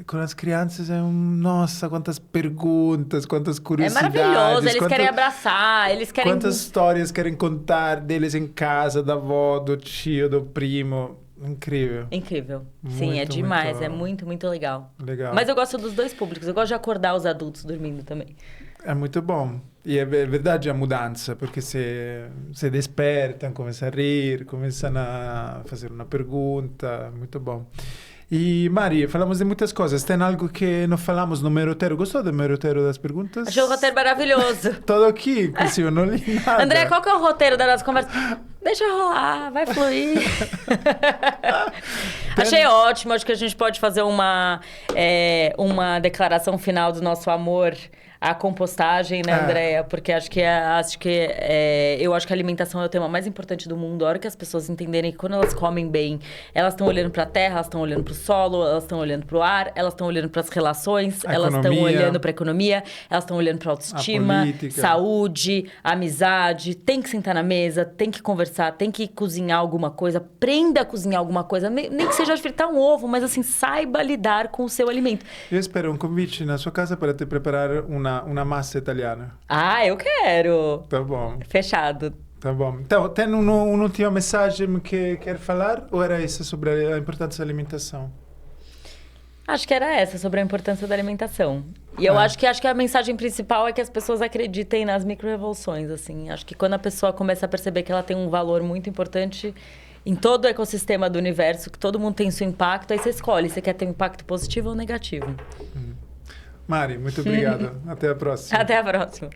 [SPEAKER 1] Com as crianças nossa, quantas perguntas, quantas curiosidades.
[SPEAKER 2] É maravilhoso, eles querem abraçar, eles querem...
[SPEAKER 1] Quantas histórias querem contar deles em casa, da avó, do tio, do primo. Incrível.
[SPEAKER 2] Incrível.
[SPEAKER 1] Muito,
[SPEAKER 2] sim, é demais,
[SPEAKER 1] muito...
[SPEAKER 2] é muito legal.
[SPEAKER 1] Legal.
[SPEAKER 2] Mas eu gosto dos 2 públicos, eu gosto de acordar os adultos dormindo também.
[SPEAKER 1] É muito bom. E é verdade a mudança, porque se despertam, começam a rir, começam a fazer uma pergunta. Muito bom. E, Mari, falamos de muitas coisas. Tem algo que não falamos no meu roteiro? Gostou do meu roteiro das perguntas?
[SPEAKER 2] Achei o roteiro maravilhoso.
[SPEAKER 1] Todo aqui, inclusive, eu não li nada.
[SPEAKER 2] André, qual que é o roteiro da nossa conversa? Deixa rolar, vai fluir. Achei ótimo, acho que a gente pode fazer uma declaração final do nosso amor à compostagem, né, Andréia? Porque eu acho que a alimentação é o tema mais importante do mundo. A hora que as pessoas entenderem que quando elas comem bem, elas estão olhando para a terra, elas estão olhando para o solo, elas estão olhando para o ar, elas estão olhando para as relações, elas estão olhando para a economia, elas estão olhando para a autoestima, saúde, amizade. Tem que sentar na mesa, tem que conversar, tem que cozinhar alguma coisa, aprenda a cozinhar alguma coisa, nem que seja fritar um ovo, mas assim, saiba lidar com o seu alimento.
[SPEAKER 1] Eu espero um convite na sua casa para te preparar uma massa italiana.
[SPEAKER 2] Eu quero!
[SPEAKER 1] Tá bom.
[SPEAKER 2] Fechado.
[SPEAKER 1] Tá bom. Então, tem uma última mensagem que quer falar ou era isso sobre a importância da alimentação?
[SPEAKER 2] Acho que era essa, sobre a importância da alimentação. E eu acho que a mensagem principal é que as pessoas acreditem nas micro-revoluções, assim. Acho que quando a pessoa começa a perceber que ela tem um valor muito importante em todo o ecossistema do universo, que todo mundo tem seu impacto, aí você escolhe se quer ter um impacto positivo ou negativo.
[SPEAKER 1] Mari, muito obrigado. Até a próxima.
[SPEAKER 2] Até a próxima.